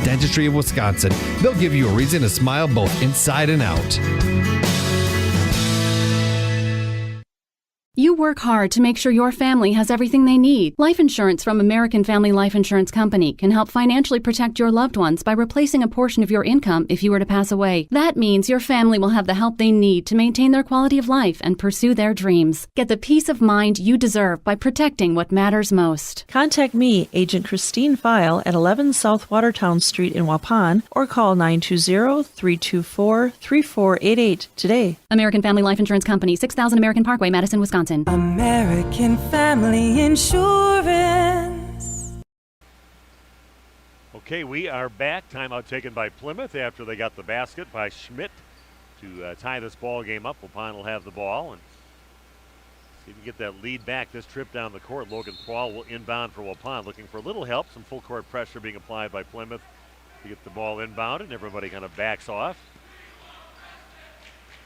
Dentistry of Wisconsin. They'll give you a reason to smile both inside and out. You work hard to make sure your family has everything they need. Life insurance from American Family Life Insurance Company can help financially protect your loved ones by replacing a portion of your income if you were to pass away. That means your family will have the help they need to maintain their quality of life and pursue their dreams. Get the peace of mind you deserve by protecting what matters most. Contact me, Agent Christine File, at 11 South Watertown Street in Waupun, or call 920-324-3488 today. American Family Life Insurance Company, 6000 American Parkway, Madison, Wisconsin. American Family Insurance. Okay, we are back. Timeout taken by Plymouth after they got the basket by Schmidt to tie this ball game up. Waupun will have the ball and see if we can get that lead back this trip down the court. Logan Paul will inbound for Waupun, looking for a little help. Some full court pressure being applied by Plymouth to get the ball inbounded, and everybody kind of backs off.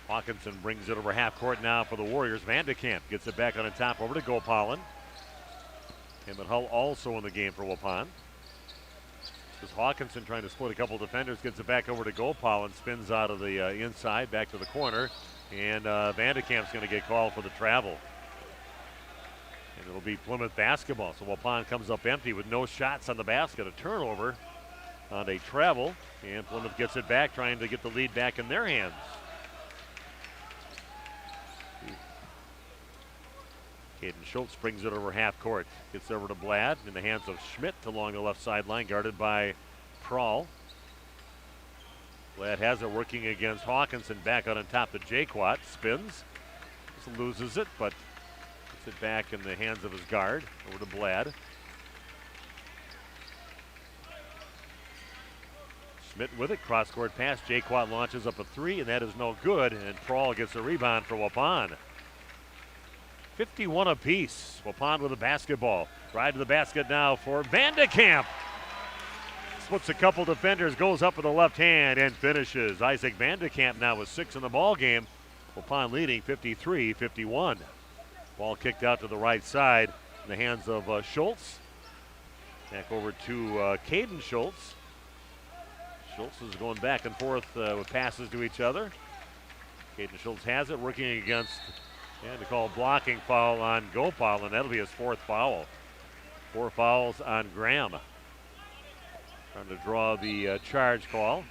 Hawkinson brings it over half court now for the Warriors. Vandekamp gets it back on the top over to Gopalin. Emmett Hull also in the game for Waupun. This Hawkinson trying to split a couple defenders, gets it back over to Gopalin, spins out of the inside, back to the corner, and Vandekamp's going to get called for the travel. And it'll be Plymouth basketball. So Waupun comes up empty with no shots on the basket. A turnover on a travel, and Plymouth gets it back, trying to get the lead back in their hands. Caden Schultz brings it over half court. Gets over to Blad in the hands of Schmidt along the left sideline, guarded by Prawl. Blad has it working against Hawkinson, back out on top to Jaquat. Spins, just loses it, but gets it back in the hands of his guard. Over to Blad. Schmidt with it, cross-court pass. Jaquat launches up a three, and that is no good, and Prawl gets a rebound for Waupun. 51 apiece. Waupun with the basketball. Drive to the basket now for Vandekamp. Splits a couple defenders, goes up with the left hand and finishes. Isaac Vandekamp now with 6 in the ball game. Waupun leading 53-51. Ball kicked out to the right side in the hands of Schultz. Back over to Caden Schultz. Schultz is going back and forth with passes to each other. Caden Schultz has it, working against, and to call blocking foul on Gopal, and that'll be his 4th foul. 4 fouls on Graham. Trying to draw the charge call.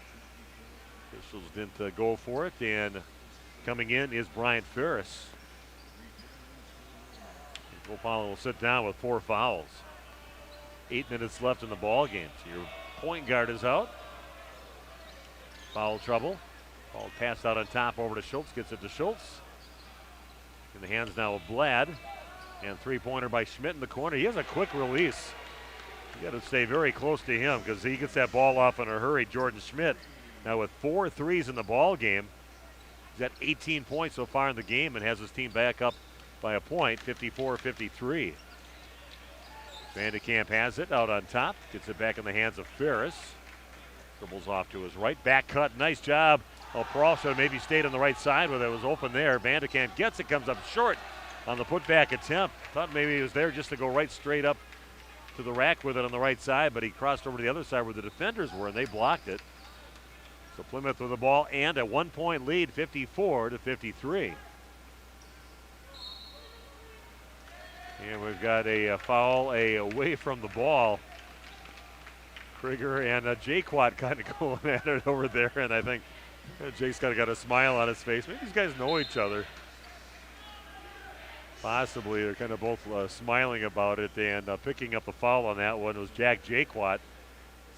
Officials didn't go for it, and coming in is Bryant Ferris. Gopal will sit down with 4 fouls. 8 minutes left in the ball game. So your point guard is out. Foul trouble. Ball passed out on top over to Schultz. Gets it to Schultz. In the hands now of Blad. And 3-pointer by Schmidt in the corner. He has a quick release. You got to stay very close to him because he gets that ball off in a hurry. Jordan Schmidt now with 4 threes in the ball game. He's got 18 points so far in the game and has his team back up by a point, 54-53. Vandekamp has it out on top. Gets it back in the hands of Ferris. Dribbles off to his right. Back cut. Nice job. Prawl should have maybe stayed on the right side where it was open there. Vandekamp gets it, comes up short on the putback attempt. Thought maybe he was there just to go right straight up to the rack with it on the right side, but he crossed over to the other side where the defenders were, and they blocked it. So Plymouth with the ball and a 1-point lead, 54-53. And we've got a foul away from the ball. Krieger and Jaquat kind of going at it over there, and I think Jake's got a smile on his face. Maybe these guys know each other. Possibly. They're kind of both smiling about it, and picking up the foul on that one was Jack Jaquat.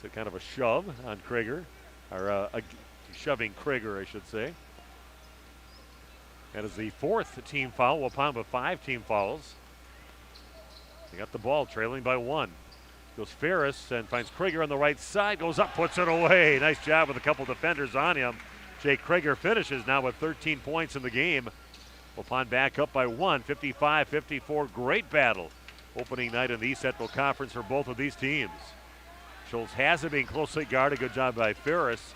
So kind of a shove on Krieger, or shoving Krieger, I should say. That is the 4th team foul. Waupun with 5 team fouls. They got the ball, trailing by 1. Goes Ferris and finds Krieger on the right side. Goes up, puts it away. Nice job with a couple defenders on him. Jake Krieger finishes now with 13 points in the game. Waupun back up by 1, 55-54. Great battle opening night in the East Central Conference for both of these teams. Schultz has it, being closely guarded. Good job by Ferris.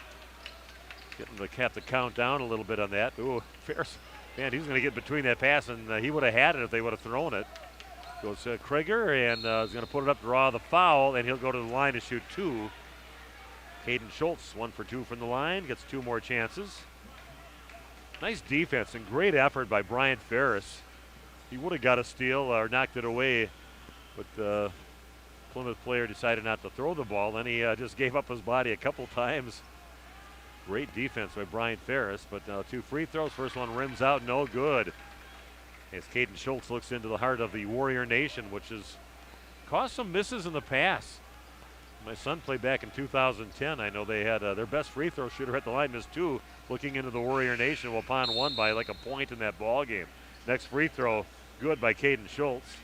Getting the cap to count down a little bit on that. Ooh, Ferris, man, he's going to get between that pass, and he would have had it if they would have thrown it. Goes Krieger, and is going to put it up, draw the foul, and he'll go to the line to shoot 2. Caden Schultz, 1 for 2 from the line, gets 2 more chances. Nice defense and great effort by Bryant Ferris. He would have got a steal or knocked it away, but the Plymouth player decided not to throw the ball. Then he just gave up his body a couple times. Great defense by Bryant Ferris, but 2 free throws. First one rims out, no good. As Caden Schultz looks into the heart of the Warrior Nation, which has caused some misses in the past. My son played back in 2010. I know they had their best free throw shooter at the line missed 2. Looking into the Warrior Nation, Waupun won by like a point in that ball game. Next free throw, good by Caden Schultz.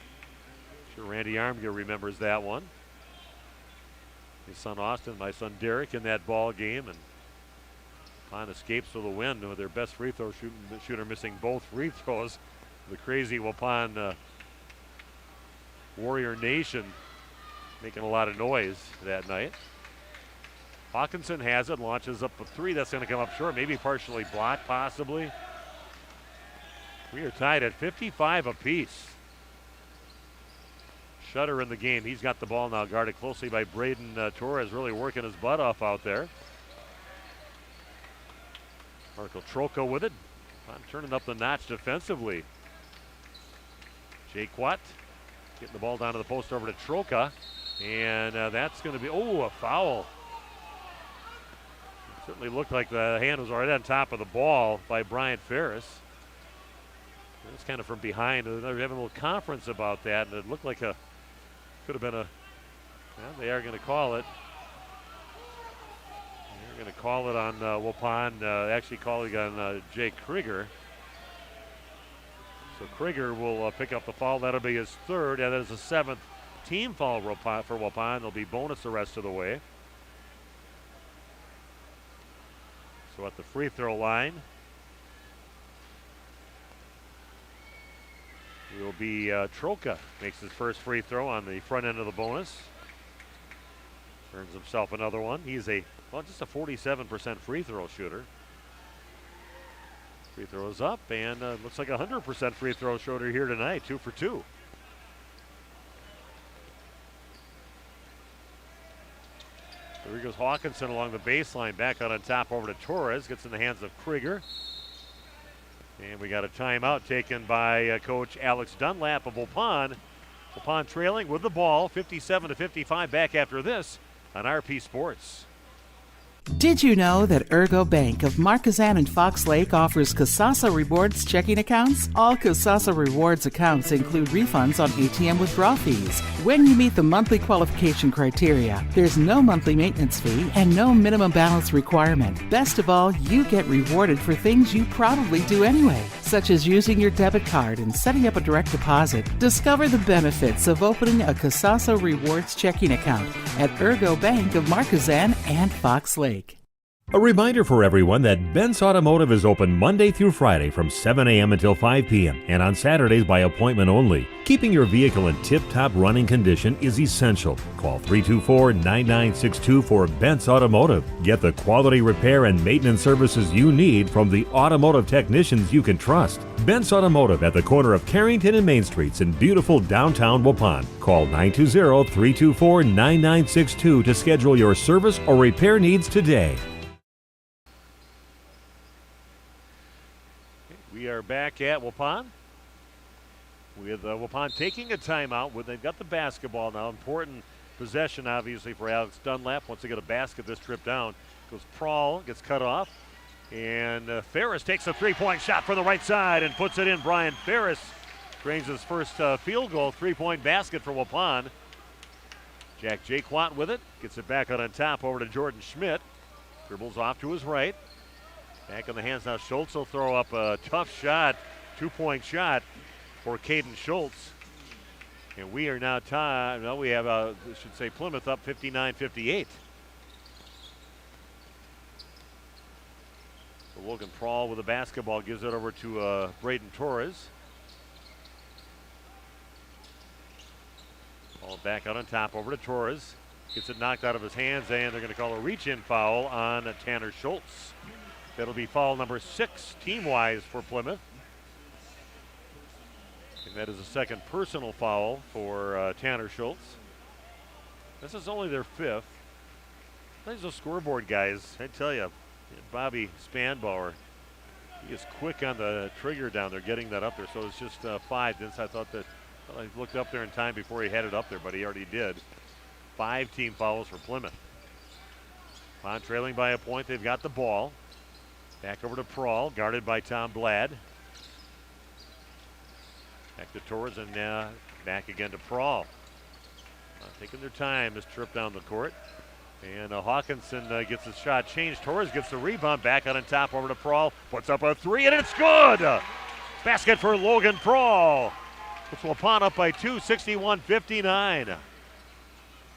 Sure, Randy Armger remembers that one. His son Austin, my son Derek in that ball game, and Waupun escapes with a win with their best free throw shooter missing both free throws. The crazy Waupun Warrior Nation making a lot of noise that night. Hawkinson has it, launches up a 3. That's going to come up short, maybe partially blocked, possibly. We are tied at 55 apiece. Shutter in the game. He's got the ball now, guarded closely by Braden Torres, really working his butt off out there. Marco Troco with it. I'm turning up the notch defensively. Jaquat getting the ball down to the post over to Troca. And that's going to be, a foul. It certainly looked like the hand was right on top of the ball by Bryant Ferris. It's kind of from behind. They're having a little conference about that, and it looked like could have been they are going to call it. They're going to call it on Waupun, actually calling on Jake Krieger. So Krieger will pick up the foul. That'll be his 3rd, and that is the 7th team foul for Waupun. There'll be bonus the rest of the way. So at the free throw line, it will be Troca. Makes his first free throw on the front end of the bonus. Earns himself another one. He's just a 47% free throw shooter. Free throw is up, and looks like a 100% free throw shooter here tonight, 2 for 2. There goes Hawkinson along the baseline, back out on top over to Torres, gets in the hands of Krieger. And we got a timeout taken by Coach Alex Dunlap of Waupun. Waupun trailing with the ball, 57-55, back after this on RP Sports. Did you know that Ergo Bank of Marquezan and Fox Lake offers Kasasa Rewards checking accounts? All Kasasa Rewards accounts include refunds on ATM withdrawal fees. When you meet the monthly qualification criteria, there's no monthly maintenance fee and no minimum balance requirement. Best of all, you get rewarded for things you probably do anyway, such as using your debit card and setting up a direct deposit. Discover the benefits of opening a Kasasa Rewards checking account at Ergo Bank of Marquezan and Fox Lake. A reminder for everyone that Bent's Automotive is open Monday through Friday from 7 a.m. until 5 p.m. and on Saturdays by appointment only. Keeping your vehicle in tip-top running condition is essential. Call 324-9962 for Bent's Automotive. Get the quality repair and maintenance services you need from the automotive technicians you can trust. Bent's Automotive at the corner of Carrington and Main Streets in beautiful downtown Waupun. Call 920-324-9962 to schedule your service or repair needs today. We are back at Waupun. with Waupun taking a timeout. They've got the basketball now. Important possession, obviously, for Alex Dunlap. Once they get a basket this trip down, goes Prawl, gets cut off. And Ferris takes a three-point shot from the right side and puts it in. Brian Ferris drains his first field goal, three-point basket for Waupun. Jack Jaquat with it, gets it back out on top over to Jordan Schmidt. Dribbles off to his right. Back in the hands now. Schultz will throw up a tough shot, two-point shot for Caden Schultz. And we are now tied. Well, we have, I should say, Plymouth up 59-58. So Logan Prawl with the basketball gives it over to Braden Torres. Ball back out on top over to Torres. Gets it knocked out of his hands, and they're going to call a reach-in foul on Tanner Schultz. That'll be foul number 6 team-wise for Plymouth. And that is a second personal foul for Tanner Schultz. This is only their 5th. These are scoreboard guys. I tell you, Bobby Spanbauer, he is quick on the trigger down there, getting that up there. So it's just 5. Then I thought that I looked up there in time before he had it up there, but he already did. 5 team fouls for Plymouth. Waupun trailing by a point. They've got the ball. Back over to Prawl, guarded by Tom Blad. Back to Torres and back again to Prawl. Taking their time this trip down the court. And Hawkinson gets his shot changed. Torres gets the rebound, back out on top over to Prawl. Puts up a 3 and it's good! Basket for Logan Prawl. Puts Waupun up by 2, 61-59.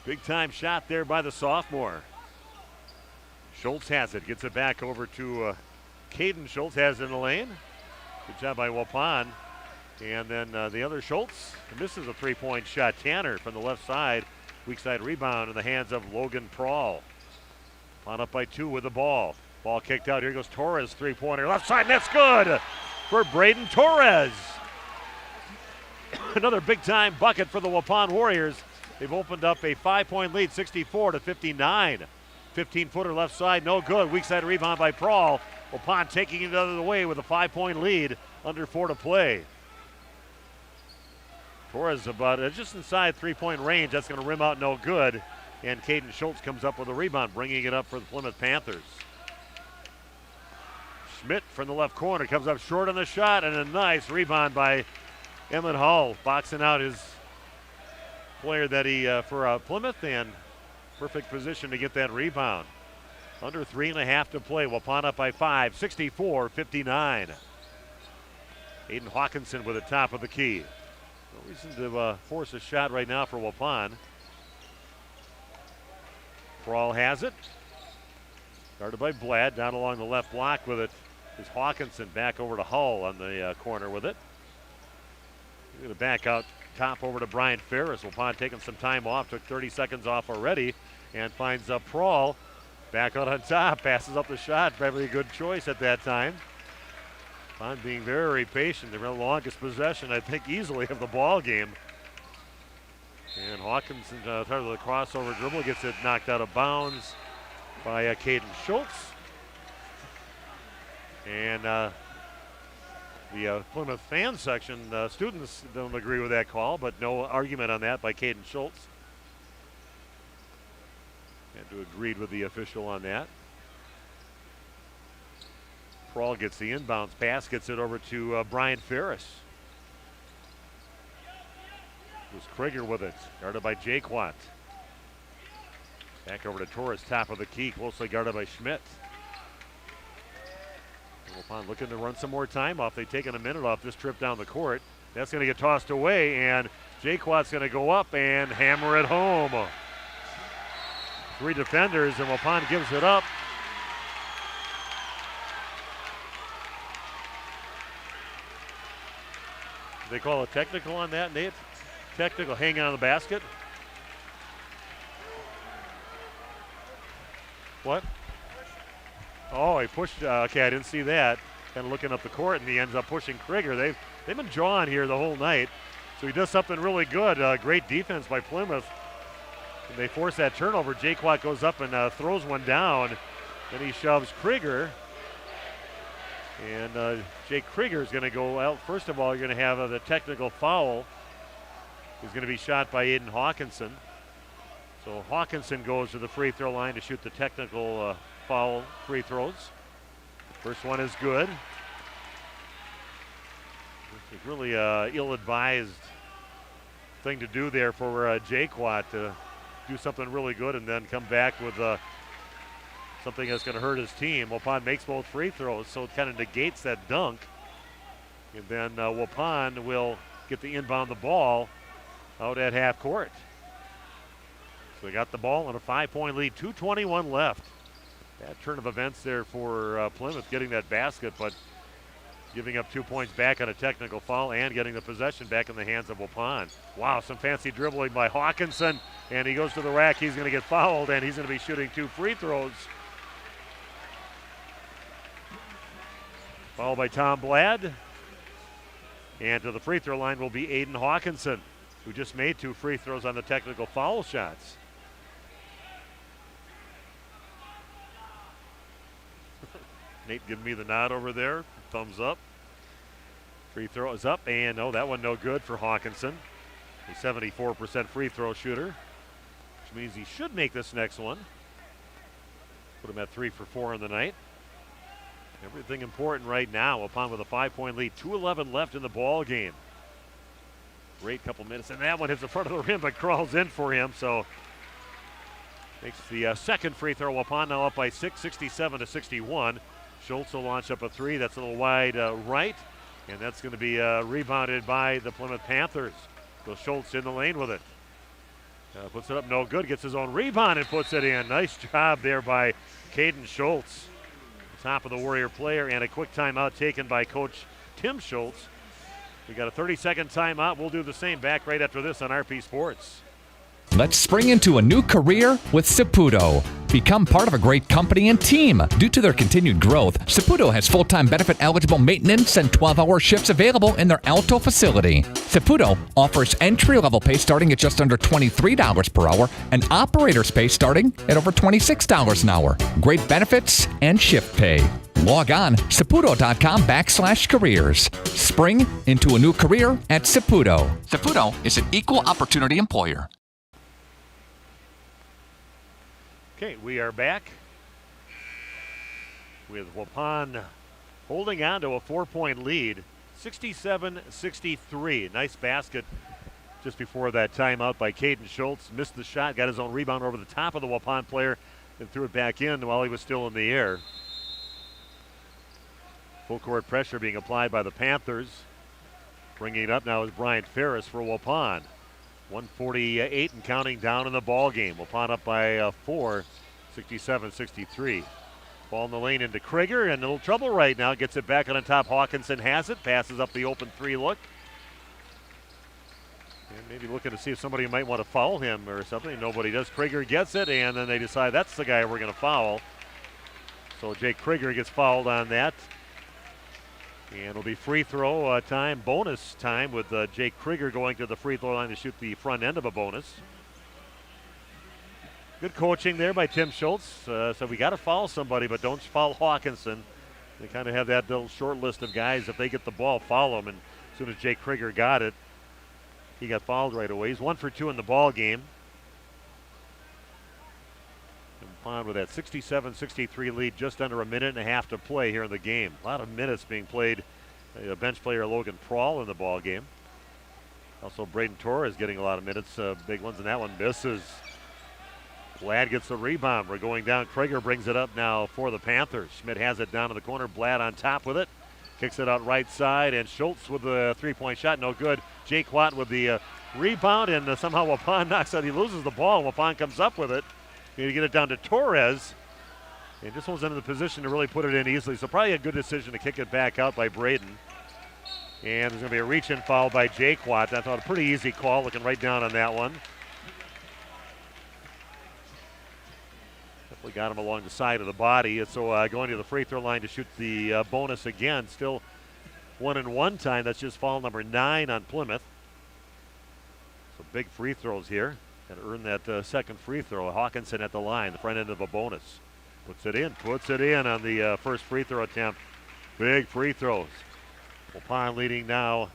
Big time shot there by the sophomore. Schultz has it, gets it back over to Caden Schultz, has it in the lane. Good job by Waupun. And then the other Schultz misses a three-point shot. Tanner from the left side. Weak side rebound in the hands of Logan Prawl. Waupun up by 2 with the ball. Ball kicked out. Here goes Torres, three-pointer. Left side, and that's good for Braden Torres. Another big-time bucket for the Waupun Warriors. They've opened up a 5-point lead, 64-59. 15-footer left side, no good. Weak side rebound by Prawl. Waupun taking it out of the way with a 5-point lead, under 4 to play. Torres about just inside three-point range. That's going to rim out no good. And Caden Schultz comes up with a rebound, bringing it up for the Plymouth Panthers. Schmidt from the left corner comes up short on the shot, and a nice rebound by Emmett Hall, boxing out his player that he for Plymouth, and perfect position to get that rebound. Under 3.5 to play. Waupun up by 5, 64-59. Aiden Hawkinson with the top of the key. No reason to force a shot right now for Waupun. Prawl has it. Guarded by Blad. Down along the left block with it is Hawkinson. Back over to Hull on the corner with it. He's going to back out top over to Brian Ferris. Waupun taking some time off. Took 30 seconds off already. And finds Prawl. Back out on top. Passes up the shot. Probably a good choice at that time. Waupun being very patient. They're the longest possession, I think, easily of the ball game. And Hawkinson, part of the crossover dribble, gets it knocked out of bounds by Caden Schultz. And the Plymouth fan section, students don't agree with that call, but no argument on that by Caden Schultz. Had to agreed with the official on that. Prawl gets the inbounds pass, gets it over to Brian Ferris. It was Krieger with it, guarded by Jaquat. Back over to Torres, top of the key, closely guarded by Schmidt. Waupun looking to run some more time off. They've taken a minute off this trip down the court. That's going to get tossed away, and Jaquat's going to go up and hammer it home. 3 defenders, and Waupun gives it up. They call a technical on that, Nate? Technical, hanging on the basket. What? Oh, he pushed. Okay, I didn't see that. Kind of looking up the court, and he ends up pushing Krieger. They've been drawing here the whole night. So he does something really good. Great defense by Plymouth. And they force that turnover. Jaquat goes up and throws one down. Then he shoves Krieger. And Jake Krieger is going to go out. First of all, you're going to have the technical foul is going to be shot by Aiden Hawkinson. So Hawkinson goes to the free throw line to shoot the technical foul free throws. First one is good. It's really ill-advised thing to do there for Jaquat to do something really good and then come back with something that's going to hurt his team. Waupun makes both free throws, so it kind of negates that dunk. And then Waupun will get the inbound the ball out at half court. So they got the ball and a 5-point lead, 2:21 left. Bad turn of events there for Plymouth getting that basket, but giving up 2 points back on a technical foul and getting the possession back in the hands of Waupun. Wow, some fancy dribbling by Hawkinson, and he goes to the rack. He's going to get fouled, and he's going to be shooting 2 free throws. Foul by Tom Blad. And to the free throw line will be Aiden Hawkinson, who just made 2 free throws on the technical foul shots. Nate giving me the nod over there. Thumbs up. Free throw is up, and no, that one no good for Hawkinson. A 74% free throw shooter, which means he should make this next one. Put him at 3 for 4 in the night. Everything important right now. Waupun with a 5-point lead, 2:11 left in the ball game. Great couple minutes, and that one hits the front of the rim but crawls in for him, so makes the second free throw. Waupun now up by 6, 67-61. Schultz will launch up a 3. That's a little wide right, and that's going to be rebounded by the Plymouth Panthers. So Schultz in the lane with it. Puts it up, no good. Gets his own rebound and puts it in. Nice job there by Caden Schultz. Top of the Warrior player, and a quick timeout taken by Coach Tim Schultz. We got a 30-second timeout. We'll do the same back right after this on RP Sports. Let's spring into a new career with Saputo. Become part of a great company and team. Due to their continued growth, Saputo has full-time benefit-eligible maintenance and 12-hour shifts available in their Alto facility. Saputo offers entry-level pay starting at just under $23 per hour and operator's pay starting at over $26 an hour. Great benefits and shift pay. Log on saputo.com/careers. Spring into a new career at Saputo. Saputo is an equal opportunity employer. Okay, we are back with Waupun holding on to a 4-point lead, 67-63. Nice basket just before that timeout by Caden Schultz. Missed the shot, got his own rebound over the top of the Waupun player and threw it back in while he was still in the air. Full court pressure being applied by the Panthers. Bringing it up now is Bryant Ferris for Waupun. 148 and counting down in the ball game. Waupun up by 4, 67-63. Ball in the lane into Krieger, and a little trouble right now. Gets it back on top. Hawkinson has it. Passes up the open 3 look. And maybe looking to see if somebody might want to foul him or something. Nobody does. Krieger gets it, and then they decide that's the guy we're going to foul. So Jake Krieger gets fouled on that. And it'll be free throw time, bonus time, with Jake Krieger going to the free throw line to shoot the front end of a bonus. Good coaching there by Tim Schultz. So we got to foul somebody, but don't foul Hawkinson. They kind of have that little short list of guys. If they get the ball, foul them. And as soon as Jake Krieger got it, he got fouled right away. He's 1 for 2 in the ball game. And with that 67-63 lead, just under a minute and a half to play here in the game. A lot of minutes being played. Bench player Logan Prawl in the ball game. Also Braden Torres getting a lot of minutes, big ones, and that one misses. Blad gets the rebound. We're going down. Krieger brings it up now for the Panthers. Schmidt has it down in the corner. Blad on top with it. Kicks it out right side, and Schultz with the 3-point shot. No good. Jake Watt with the rebound, and somehow Waupun knocks out. He loses the ball, and Waupun comes up with it. To get it down to Torres. And just wasn't in the position to really put it in easily. So probably a good decision to kick it back out by Braden. And there's going to be a reach-in foul by Jake Watt. I thought a pretty easy call, looking right down on that one. Definitely got him along the side of the body. So going to the free throw line to shoot the bonus again. Still 1-and-1 time. That's just foul number 9 on Plymouth. So big free throws here. And earn that second free throw. Hawkinson at the line, the front end of a bonus. Puts it in on the first free throw attempt Big free throws. Waupun leading now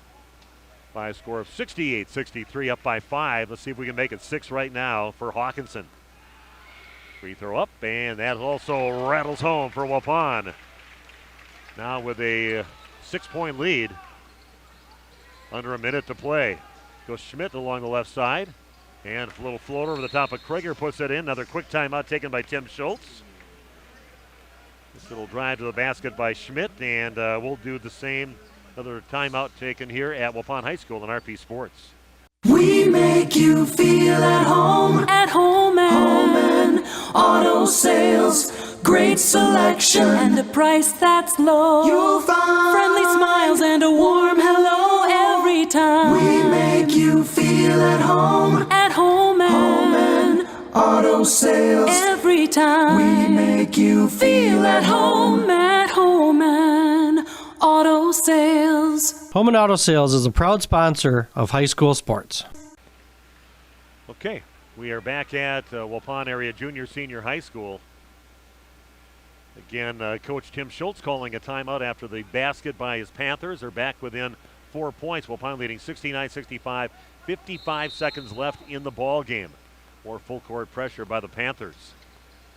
by a score of 68-63, up by 5. Let's see if we can make it 6 right now for Hawkinson. Free throw up, and that also rattles home for Waupun. Now with a 6-point lead. Under a minute to play. Goes Schmidt along the left side. And a little floater over the top of Krieger puts it in. Another quick timeout taken by Tim Schultz. This little drive to the basket by Schmidt, and we'll do the same. Another timeout taken here at Waupun High School on RP Sports. We make you feel at home and auto sales. Great selection and a price that's low. You'll find friendly smiles and a warm hello every time. We make you feel at home and auto sales. Every time we make you feel at home and auto sales. Home and Auto Sales is a proud sponsor of high school sports. Okay, we are back at Waupun Area Junior Senior High School. Again, Coach Tim Schultz calling a timeout after the basket by his Panthers. They're back within 4 points. Waupun leading 69-65. 55 seconds left in the ball game. More full court pressure by the Panthers.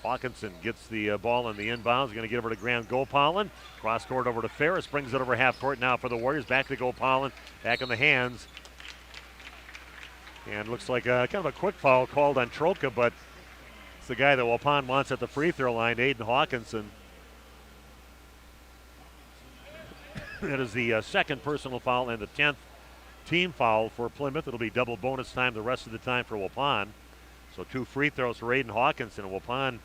Hawkinson gets the ball in the inbounds. Going to get over to Graham Gopalin. Cross court over to Ferris. Brings it over half court now for the Warriors. Back to Gopalin. Back in the hands. And looks like kind of a quick foul called on Troka, but it's the guy that Waupun wants at the free throw line, Aiden Hawkinson. That is the second personal foul and the 10th team foul for Plymouth. It'll be double bonus time the rest of the time for Waupun. So 2 free throws for Aiden Hawkinson, and Waupun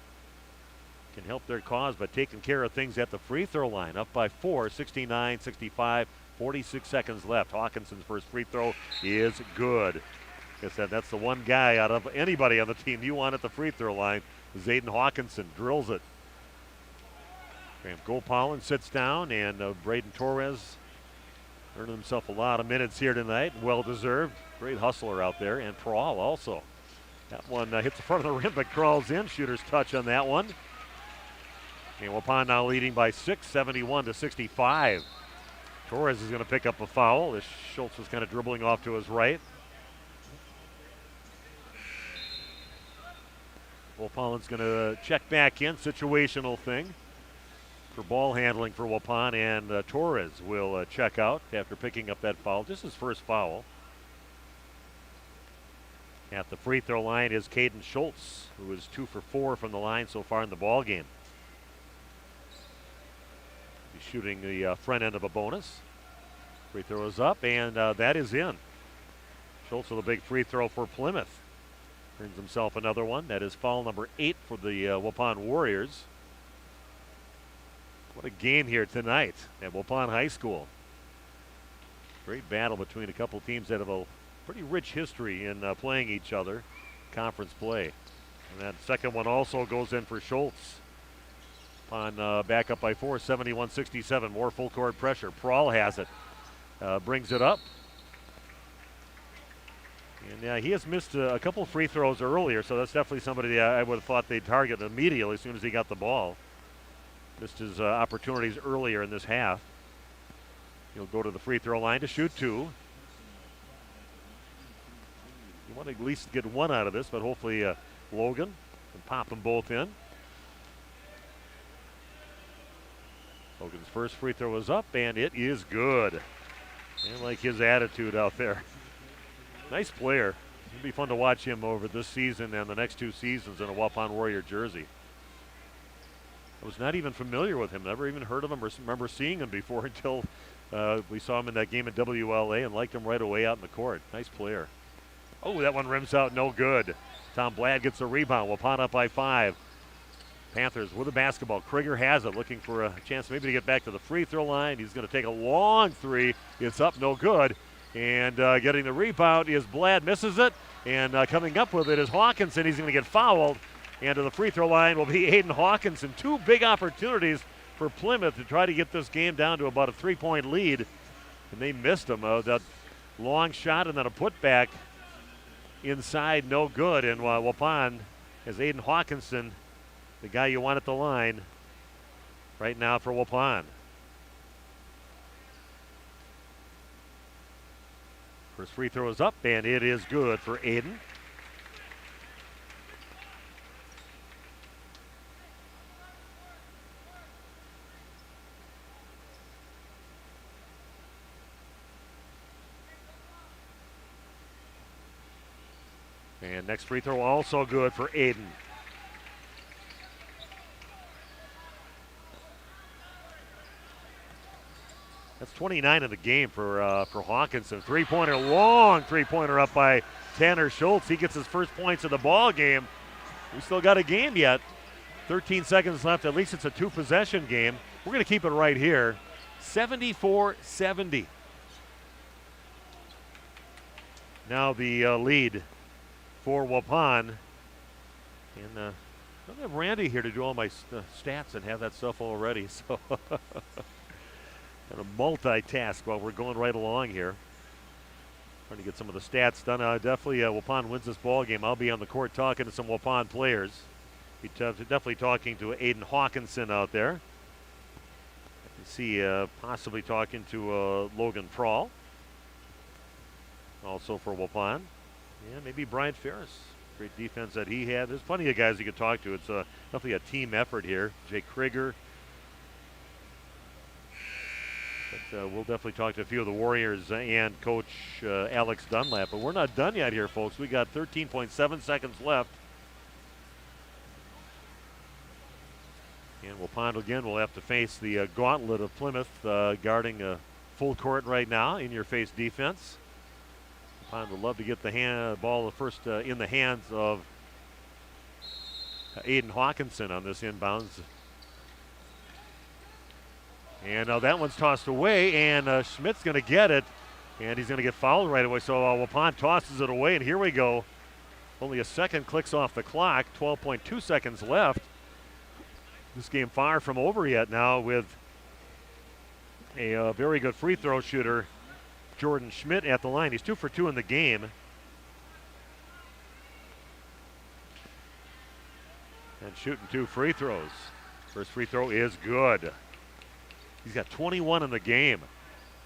can help their cause by taking care of things at the free throw line. Up by 4, 69-65, 46 seconds left. Hawkinson's first free throw is good. Like I said, that's the one guy out of anybody on the team you want at the free throw line. Aiden Hawkinson drills it. Graham Gopalin sits down, and Braden Torres earning himself a lot of minutes here tonight. Well deserved. Great hustler out there. And Prawl also. That one hits the front of the rim but crawls in. Shooter's touch on that one. And Waupun now leading by 6, 71-65. Torres is going to pick up a foul as Schultz was kind of dribbling off to his right. Waupun going to check back in. Situational thing for ball handling for Waupun, and Torres will check out after picking up that foul. Just his first foul. At the free throw line is Caden Schultz, who is 2 for 4 from the line so far in the ball game. He's shooting the front end of a bonus. Free throw is up, and that is in. Schultz with a big free throw for Plymouth. Earns himself another one. That is foul number 8 for the Waupun Warriors. What a game here tonight at Waupun High School. Great battle between a couple teams that have a pretty rich history in playing each other, conference play. And that second one also goes in for Schultz. Waupun back up by 4, 71-67. More full court pressure. Prawl has it. Brings it up. And he has missed a couple free throws earlier, so that's definitely somebody I would have thought they'd target immediately as soon as he got the ball. Missed his opportunities earlier in this half. He'll go to the free throw line to shoot 2. You want to at least get one out of this, but hopefully Logan can pop them both in. Logan's first free throw is up, and it is good. I like his attitude out there. Nice player. It'll be fun to watch him over this season and the next 2 seasons in a Waupun Warrior jersey. I was not even familiar with him, never even heard of him or remember seeing him before until we saw him in that game at WLA and liked him right away out in the court. Nice player. Oh, that one rims out, no good. Tom Bladd gets the rebound. Waupun up by 5. Panthers with the basketball. Krieger has it, looking for a chance maybe to get back to the free throw line. He's going to take a long 3. It's up, no good. And getting the rebound is Bladd, misses it. And coming up with it is Hawkinson. He's going to get fouled. And to the free throw line will be Aiden Hawkinson. 2 big opportunities for Plymouth to try to get this game down to about a 3-point lead. And they missed them. That long shot and then a putback inside, no good. And Waupun has Aiden Hawkinson, the guy you want at the line right now for Waupun. First free throw is up, and it is good for Aiden. And next free throw also good for Aiden. That's 29 in the game for Hawkinson. Three-pointer, long three-pointer up by Tanner Schultz. He gets his first points of the ball game. We still got a game yet. 13 seconds left. At least it's a two-possession game. We're going to keep it right here. 74-70. Now the lead for Waupun. And I don't have Randy here to do all my stats and have that stuff already. So kind of multitask while we're going right along here. Trying to get some of the stats done. Definitely Waupun wins this ball game. I'll be on the court talking to some Waupun players. Be definitely talking to Aiden Hawkinson out there. I can see possibly talking to Logan Prawl. Also for Waupun. Yeah, maybe Brian Ferris. Great defense that he had. There's plenty of guys you could talk to. It's definitely a team effort here. Jake Krieger. But we'll definitely talk to a few of the Warriors and Coach Alex Dunlap. But we're not done yet here, folks. We got 13.7 seconds left. And Waupun again will have to face the gauntlet of Plymouth guarding full court right now, in-your-face defense. Waupun would love to get the ball first in the hands of Aiden Hawkinson on this inbounds. And that one's tossed away, and Schmidt's going to get it, and he's going to get fouled right away. So Waupun tosses it away, and here we go. Only a second clicks off the clock, 12.2 seconds left. This game far from over yet now with a very good free throw shooter, Jordan Schmidt, at the line. He's 2 for 2 in the game. And shooting 2 free throws. First free throw is good. He's got 21 in the game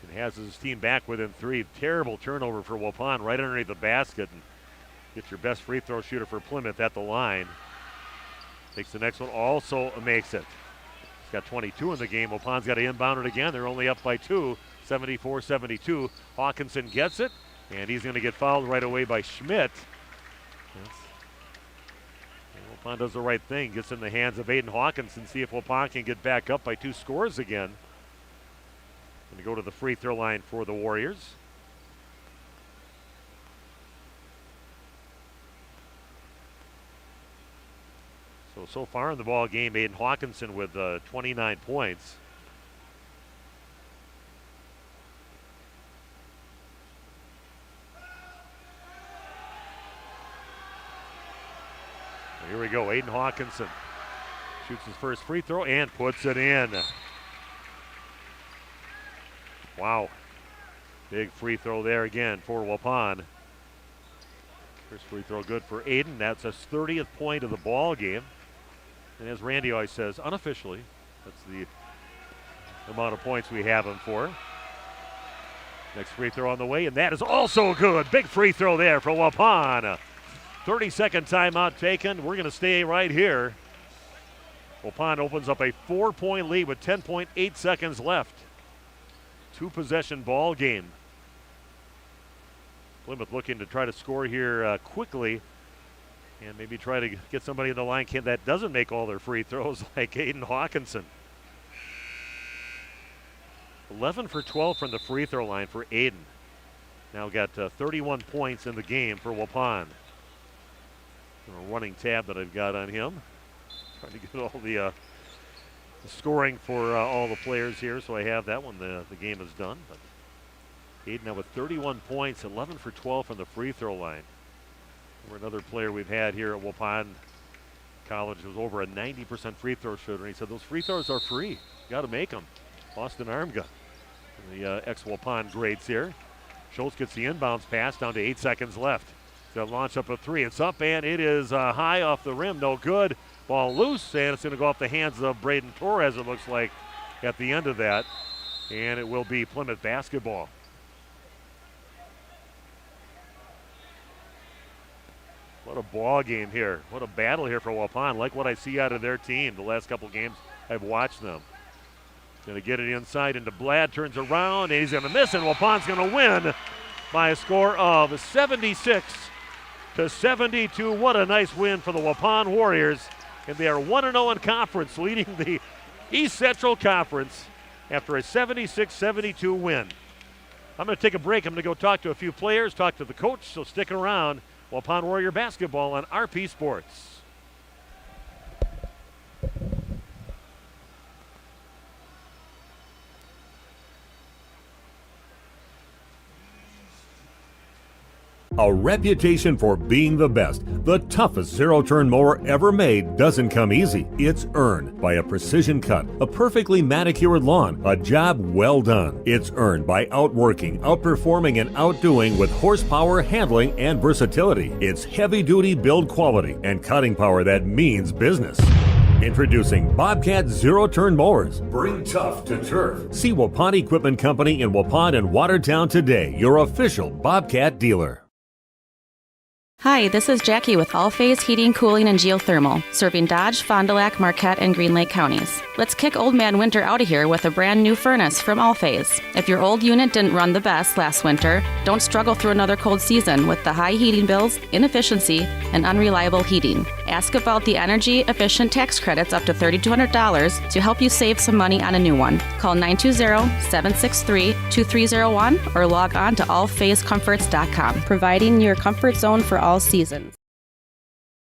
and has his team back within 3. Terrible turnover for Waupun right underneath the basket. And get your best free throw shooter for Plymouth at the line. Takes the next one, also makes it. He's got 22 in the game. Waupun's got to inbound it again. They're only up by 2, 74-72. Hawkinson gets it, and he's going to get fouled right away by Schmidt. Waupun does the right thing, gets in the hands of Aiden Hawkinson. See if Waupun can get back up by 2 scores again. Going to go to the free throw line for the Warriors. So far in the ball game, Aiden Hawkinson with 29 points. Here we go, Aiden Hawkinson shoots his first free throw and puts it in. Wow. Big free throw there again for Waupun. First free throw good for Aiden. That's his 30th point of the ball game. And as Randy always says, unofficially, that's the amount of points we have him for. Next free throw on the way, and that is also good. Big free throw there for Waupun. 30-second timeout taken. We're going to stay right here. Waupun opens up a 4-point lead with 10.8 seconds left. 2-possession ball game. Plymouth looking to try to score here quickly and maybe try to get somebody in the line that doesn't make all their free throws like Aiden Hawkinson. 11 for 12 from the free throw line for Aiden. Now got 31 points in the game for Waupun. A running tab that I've got on him. Trying to get all the scoring for all the players here, so I have that when the game is done. But Aiden now with 31 points, 11 for 12 from the free throw line. We're another player we've had here at Waupun College was over a 90% free throw shooter. And he said those free throws are free. You got to make them. Austin Armga, the ex-Waupun greats here. Schultz gets the inbounds pass down to 8 seconds left. They'll launch up a 3. It's up and it is high off the rim. No good. Ball loose, and it's going to go off the hands of Braden Torres, it looks like, at the end of that. And it will be Plymouth basketball. What a ball game here. What a battle here for Waupun. Like what I see out of their team the last couple games I've watched them. Going to get it inside into Blad, turns around, and he's going to miss, and Waupun's going to win by a score of 76-72. What a nice win for the Waupun Warriors, and they are 1-0 in conference, leading the East Central Conference after a 76-72 win. I'm going to take a break. I'm going to go talk to a few players, talk to the coach, so stick around. Waupun Warrior basketball on RP Sports. A reputation for being the best, the toughest zero-turn mower ever made doesn't come easy. It's earned by a precision cut, a perfectly manicured lawn, a job well done. It's earned by outworking, outperforming, and outdoing with horsepower, handling, and versatility. It's heavy-duty build quality and cutting power that means business. Introducing Bobcat Zero-Turn Mowers. Bring tough to turf. See Waupun Equipment Company in Waupun and Watertown today, your official Bobcat dealer. Hi, this is Jackie with All Phase Heating, Cooling, and Geothermal, serving Dodge, Fond du Lac, Marquette, and Green Lake counties. Let's kick Old Man Winter out of here with a brand new furnace from All Phase. If your old unit didn't run the best last winter, don't struggle through another cold season with the high heating bills, inefficiency, and unreliable heating. Ask about the energy-efficient tax credits up to $3,200 to help you save some money on a new one. Call 920-763-2301 or log on to allphasecomforts.com, providing your comfort zone for all seasons.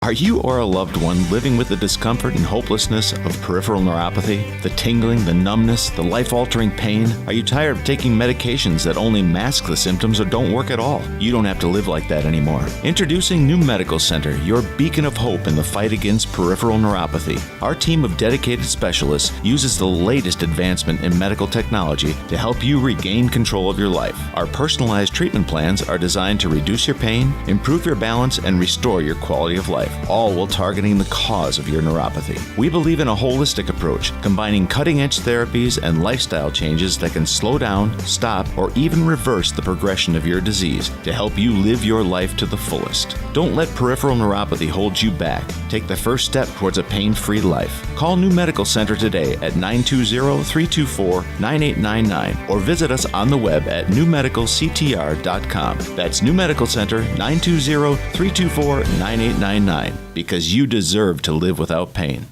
Are you or a loved one living with the discomfort and hopelessness of peripheral neuropathy? The tingling, the numbness, the life-altering pain? Are you tired of taking medications that only mask the symptoms or don't work at all? You don't have to live like that anymore. Introducing New Medical Center, your beacon of hope in the fight against peripheral neuropathy. Our team of dedicated specialists uses the latest advancement in medical technology to help you regain control of your life. Our personalized treatment plans are designed to reduce your pain, improve your balance, and restore your quality of life, all while targeting the cause of your neuropathy. We believe in a holistic approach, combining cutting-edge therapies and lifestyle changes that can slow down, stop, or even reverse the progression of your disease to help you live your life to the fullest. Don't let peripheral neuropathy hold you back. Take the first step towards a pain-free life. Call New Medical Center today at 920-324-9899 or visit us on the web at newmedicalctr.com. That's New Medical Center, 920-324-9899. Because you deserve to live without pain.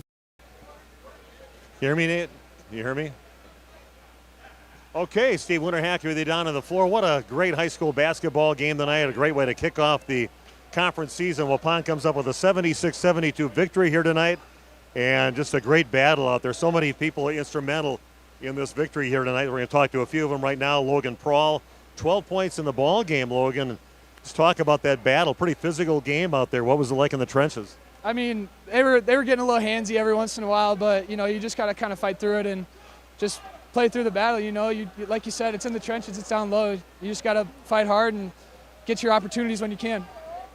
You hear me, Nate? You hear me? Okay, Steve Winterhack with you down on the floor. What a great high school basketball game tonight. A great way to kick off the conference season. Waupun comes up with a 76-72 victory here tonight. And just a great battle out there. So many people instrumental in this victory here tonight. We're going to talk to a few of them right now. Logan Prawl, 12 points in the ball game, Logan. Let's talk about that battle. Pretty physical game out there. What was it like in the trenches? I mean, they were getting a little handsy every once in a while, but, you know, you just got to kind of fight through it and just play through the battle. You know, like you said, it's in the trenches, it's down low. You just got to fight hard and get your opportunities when you can.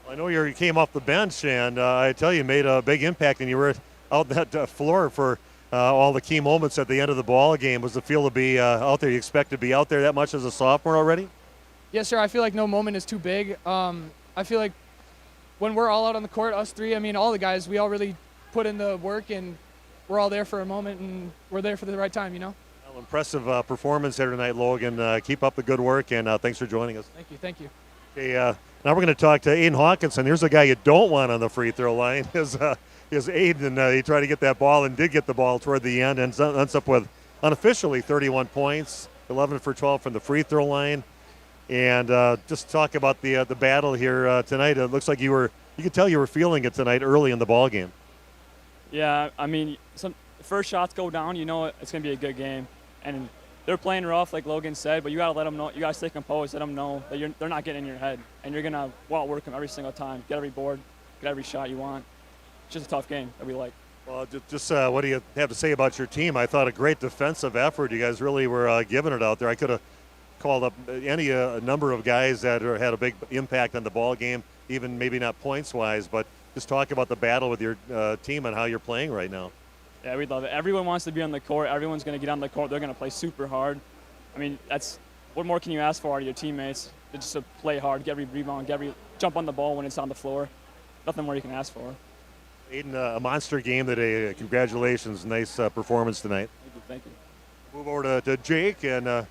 I know you came off the bench, and I tell you, made a big impact, and you were out that floor for all the key moments at the end of the ball game. Was the feel to be out there? You expect to be out there that much as a sophomore already? Yes, sir. I feel like no moment is too big. I feel like when we're all out on the court, us three, I mean, all the guys, we all really put in the work, and we're all there for a moment, and we're there for the right time, you know? Well, impressive performance here tonight, Logan. Keep up the good work, and thanks for joining us. Thank you. Thank you. Okay, now we're going to talk to Aiden Hawkinson. Here's a guy you don't want on the free throw line. Is Aiden. He tried to get that ball and did get the ball toward the end, and ends up with unofficially 31 points, 11 for 12 from the free throw line. And just talk about the battle here tonight. It looks like you could tell you were feeling it tonight early in the ball game. Yeah, I mean, some first shots go down, you know it's going to be a good game. And they're playing rough, like Logan said, but you got to let them know. You got to stay composed, let them know that they're not getting in your head. And you're going to outwork them every single time. Get every board, get every shot you want. It's just a tough game that we like. Well, just what do you have to say about your team? I thought a great defensive effort. You guys really were giving it out there. I could have called up a number of guys that had a big impact on the ball game, even maybe not points-wise, but just talk about the battle with your team and how you're playing right now. Yeah, we love it. Everyone wants to be on the court. Everyone's going to get on the court. They're going to play super hard. I mean, what more can you ask for out of your teammates? Just to play hard, get every rebound, jump on the ball when it's on the floor. nothing more you can ask for. Aiden, a monster game today. Congratulations. Nice performance tonight. Thank you. Move over to Jake, and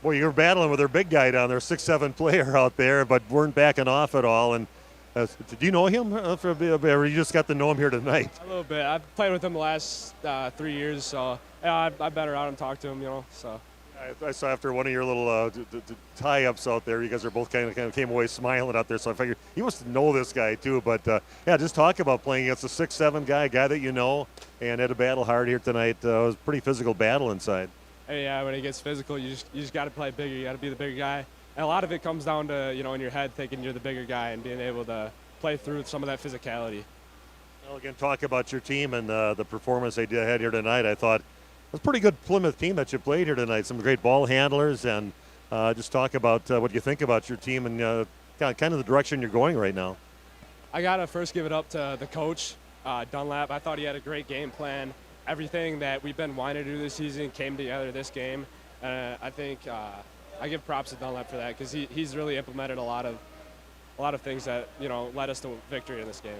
boy, you're battling with their big guy down there, 6'7" player out there, but weren't backing off at all. And do you know him for a bit, or you just got to know him here tonight? A little bit. I've played with him the last 3 years, so yeah, I better out and talk to him, So I saw after one of your little tie-ups out there, you guys are both kind of came away smiling out there. So I figured you must know this guy too. But yeah, just talk about playing against a 6'7" guy, a guy that you know, and had a battle hard here tonight. It was a pretty physical battle inside. Hey, yeah, when it gets physical, you just got to play bigger. You got to be the bigger guy. And a lot of it comes down to, in your head thinking you're the bigger guy and being able to play through some of that physicality. Well, again, talk about your team and the performance they had here tonight. I thought it was a pretty good Plymouth team that you played here tonight. Some great ball handlers, and just talk about what you think about your team and kind of the direction you're going right now. I got to first give it up to the coach, Dunlap. I thought he had a great game plan. Everything that we've been wanting to do this season came together this game. I think I give props to Dunlap for that because he's really implemented a lot of things that led us to victory in this game.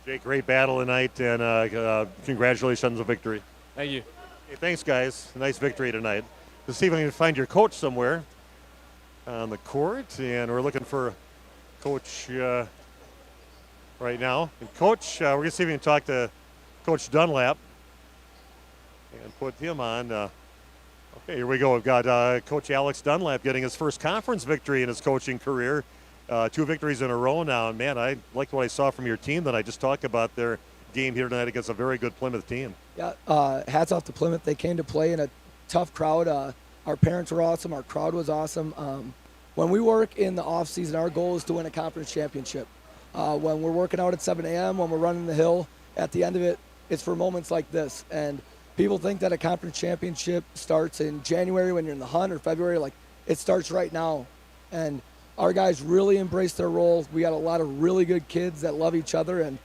Jake, great battle tonight, and congratulations on the victory. Thank you. Hey, thanks, guys. Nice victory tonight. Let's see if I can find your coach somewhere on the court, and we're looking for Coach right now. And Coach, we're going to see if we can talk to Coach Dunlap and put him on. Okay, here we go. We've got Coach Alex Dunlap getting his first conference victory in his coaching career. 2 victories in a row now. And, man, I liked what I saw from your team that I just talked about their game here tonight against a very good Plymouth team. Yeah, hats off to Plymouth. They came to play in a tough crowd. Our parents were awesome. Our crowd was awesome. When we work in the off season, our goal is to win a conference championship. When we're working out at 7 a.m., when we're running the hill, at the end of it, it's for moments like this. And people think that a conference championship starts in January when you're in the hunt or February. Like, it starts right now. And our guys really embrace their roles. We got a lot of really good kids that love each other, and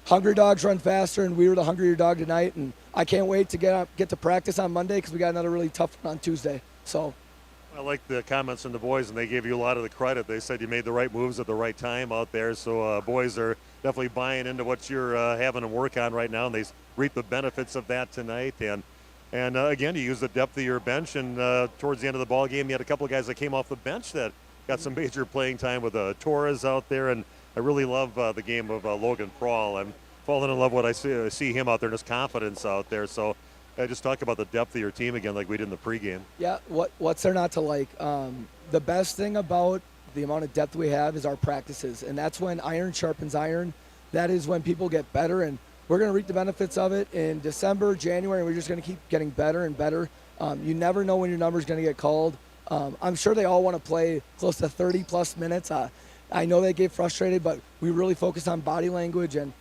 hungry dogs run faster, and we were the hungrier dog tonight. And I can't wait to get to practice on Monday because we got another really tough one on Tuesday. So I like the comments from the boys, and they gave you a lot of the credit. They said you made the right moves at the right time out there. So boys are definitely buying into what you're having to work on right now, and they reap the benefits of that tonight. And again, you use the depth of your bench, and towards the end of the ball game, you had a couple of guys that came off the bench that got some major playing time with Torres out there. And I really love the game of Logan Prawl. I'm falling in love with what I see him out there and his confidence out there. So just talk about the depth of your team again like we did in the pregame. Yeah, what's there not to like? The best thing about the amount of depth we have is our practices, and that's when iron sharpens iron. That is when people get better, and we're going to reap the benefits of it in December, January, and we're just going to keep getting better and better. You never know when your number's going to get called. I'm sure they all want to play close to 30-plus minutes. I know they get frustrated, but we really focus on body language, and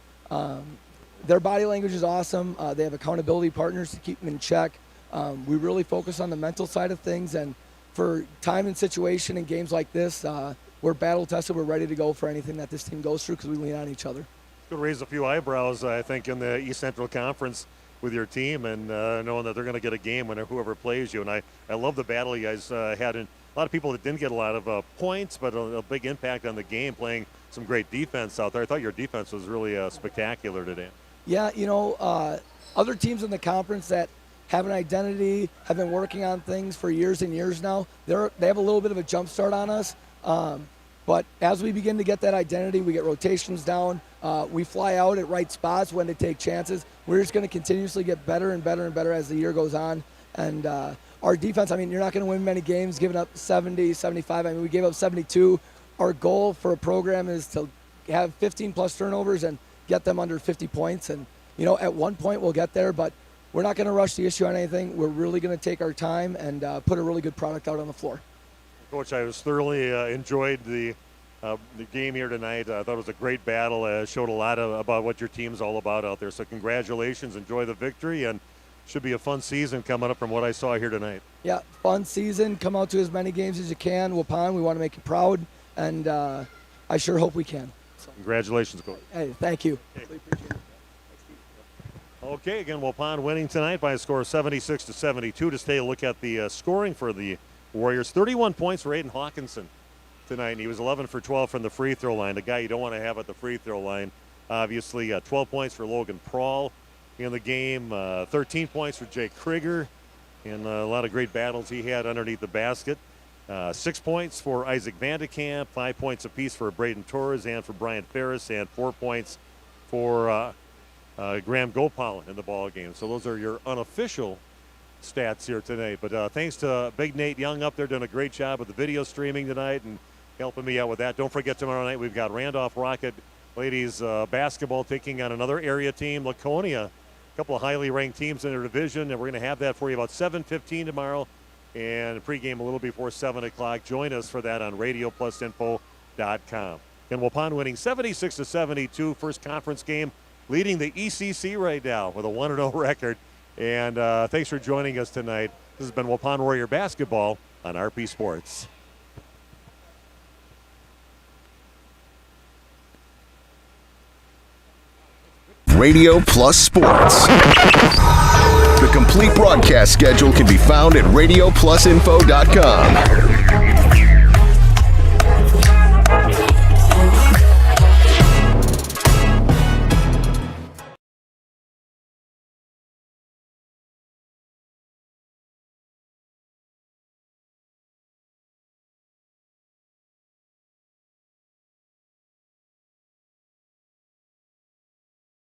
their body language is awesome. They have accountability partners to keep them in check. We really focus on the mental side of things, and for time and situation in games like this, we're battle-tested. We're ready to go for anything that this team goes through because we lean on each other. Could raise a few eyebrows, I think, in the East Central Conference with your team, and knowing that they're going to get a game when whoever plays you. And I love the battle you guys had. And a lot of people that didn't get a lot of points, but a big impact on the game, playing some great defense out there. I thought your defense was really spectacular today. Yeah, other teams in the conference that have an identity, have been working on things for years and years now, they have a little bit of a jump start on us. But as we begin to get that identity, we get rotations down. We fly out at right spots when to take chances. We're just going to continuously get better and better and better as the year goes on. And our defense, you're not going to win many games giving up 70, 75. We gave up 72. Our goal for a program is to have 15-plus turnovers and get them under 50 points. And, at one point we'll get there, but we're not going to rush the issue on anything. We're really going to take our time and put a really good product out on the floor. Coach, I was thoroughly enjoyed the game here tonight. I thought it was a great battle. Showed a lot about what your team's all about out there. So congratulations. Enjoy the victory, and should be a fun season coming up from what I saw here tonight. Yeah, fun season. Come out to as many games as you can. Waupun, we want to make you proud, and I sure hope we can. So. Congratulations, Coach. Hey, thank you. Okay. Okay, again, Waupun winning tonight by a score of 76-72. Just take a look at the scoring for the Warriors. 31 points for Aiden Hawkinson tonight. He was 11 for 12 from the free throw line, the guy you don't want to have at the free throw line. Obviously, 12 points for Logan Prawl in the game, 13 points for Jake Krieger, and a lot of great battles he had underneath the basket. 6 points for Isaac Vandekamp, 5 points apiece for Braden Torres and for Brian Ferris, and 4 points for Graham Gopal in the ball game. So those are your unofficial stats here today. But thanks to Big Nate Young up there doing a great job with the video streaming tonight and helping me out with that. Don't forget, tomorrow night we've got Randolph Rocket ladies basketball taking on another area team, Laconia. A couple of highly ranked teams in their division, and we're going to have that for you about 7:15 tomorrow, and pregame a little before 7 o'clock. Join us for that on RadioPlusInfo.com. And Waupun winning 76-72, first conference game, leading the ECC right now with a 1-0 record. And thanks for joining us tonight. This has been Waupun Warrior Basketball on RP Sports. Radio Plus Sports. The complete broadcast schedule can be found at RadioPlusInfo.com.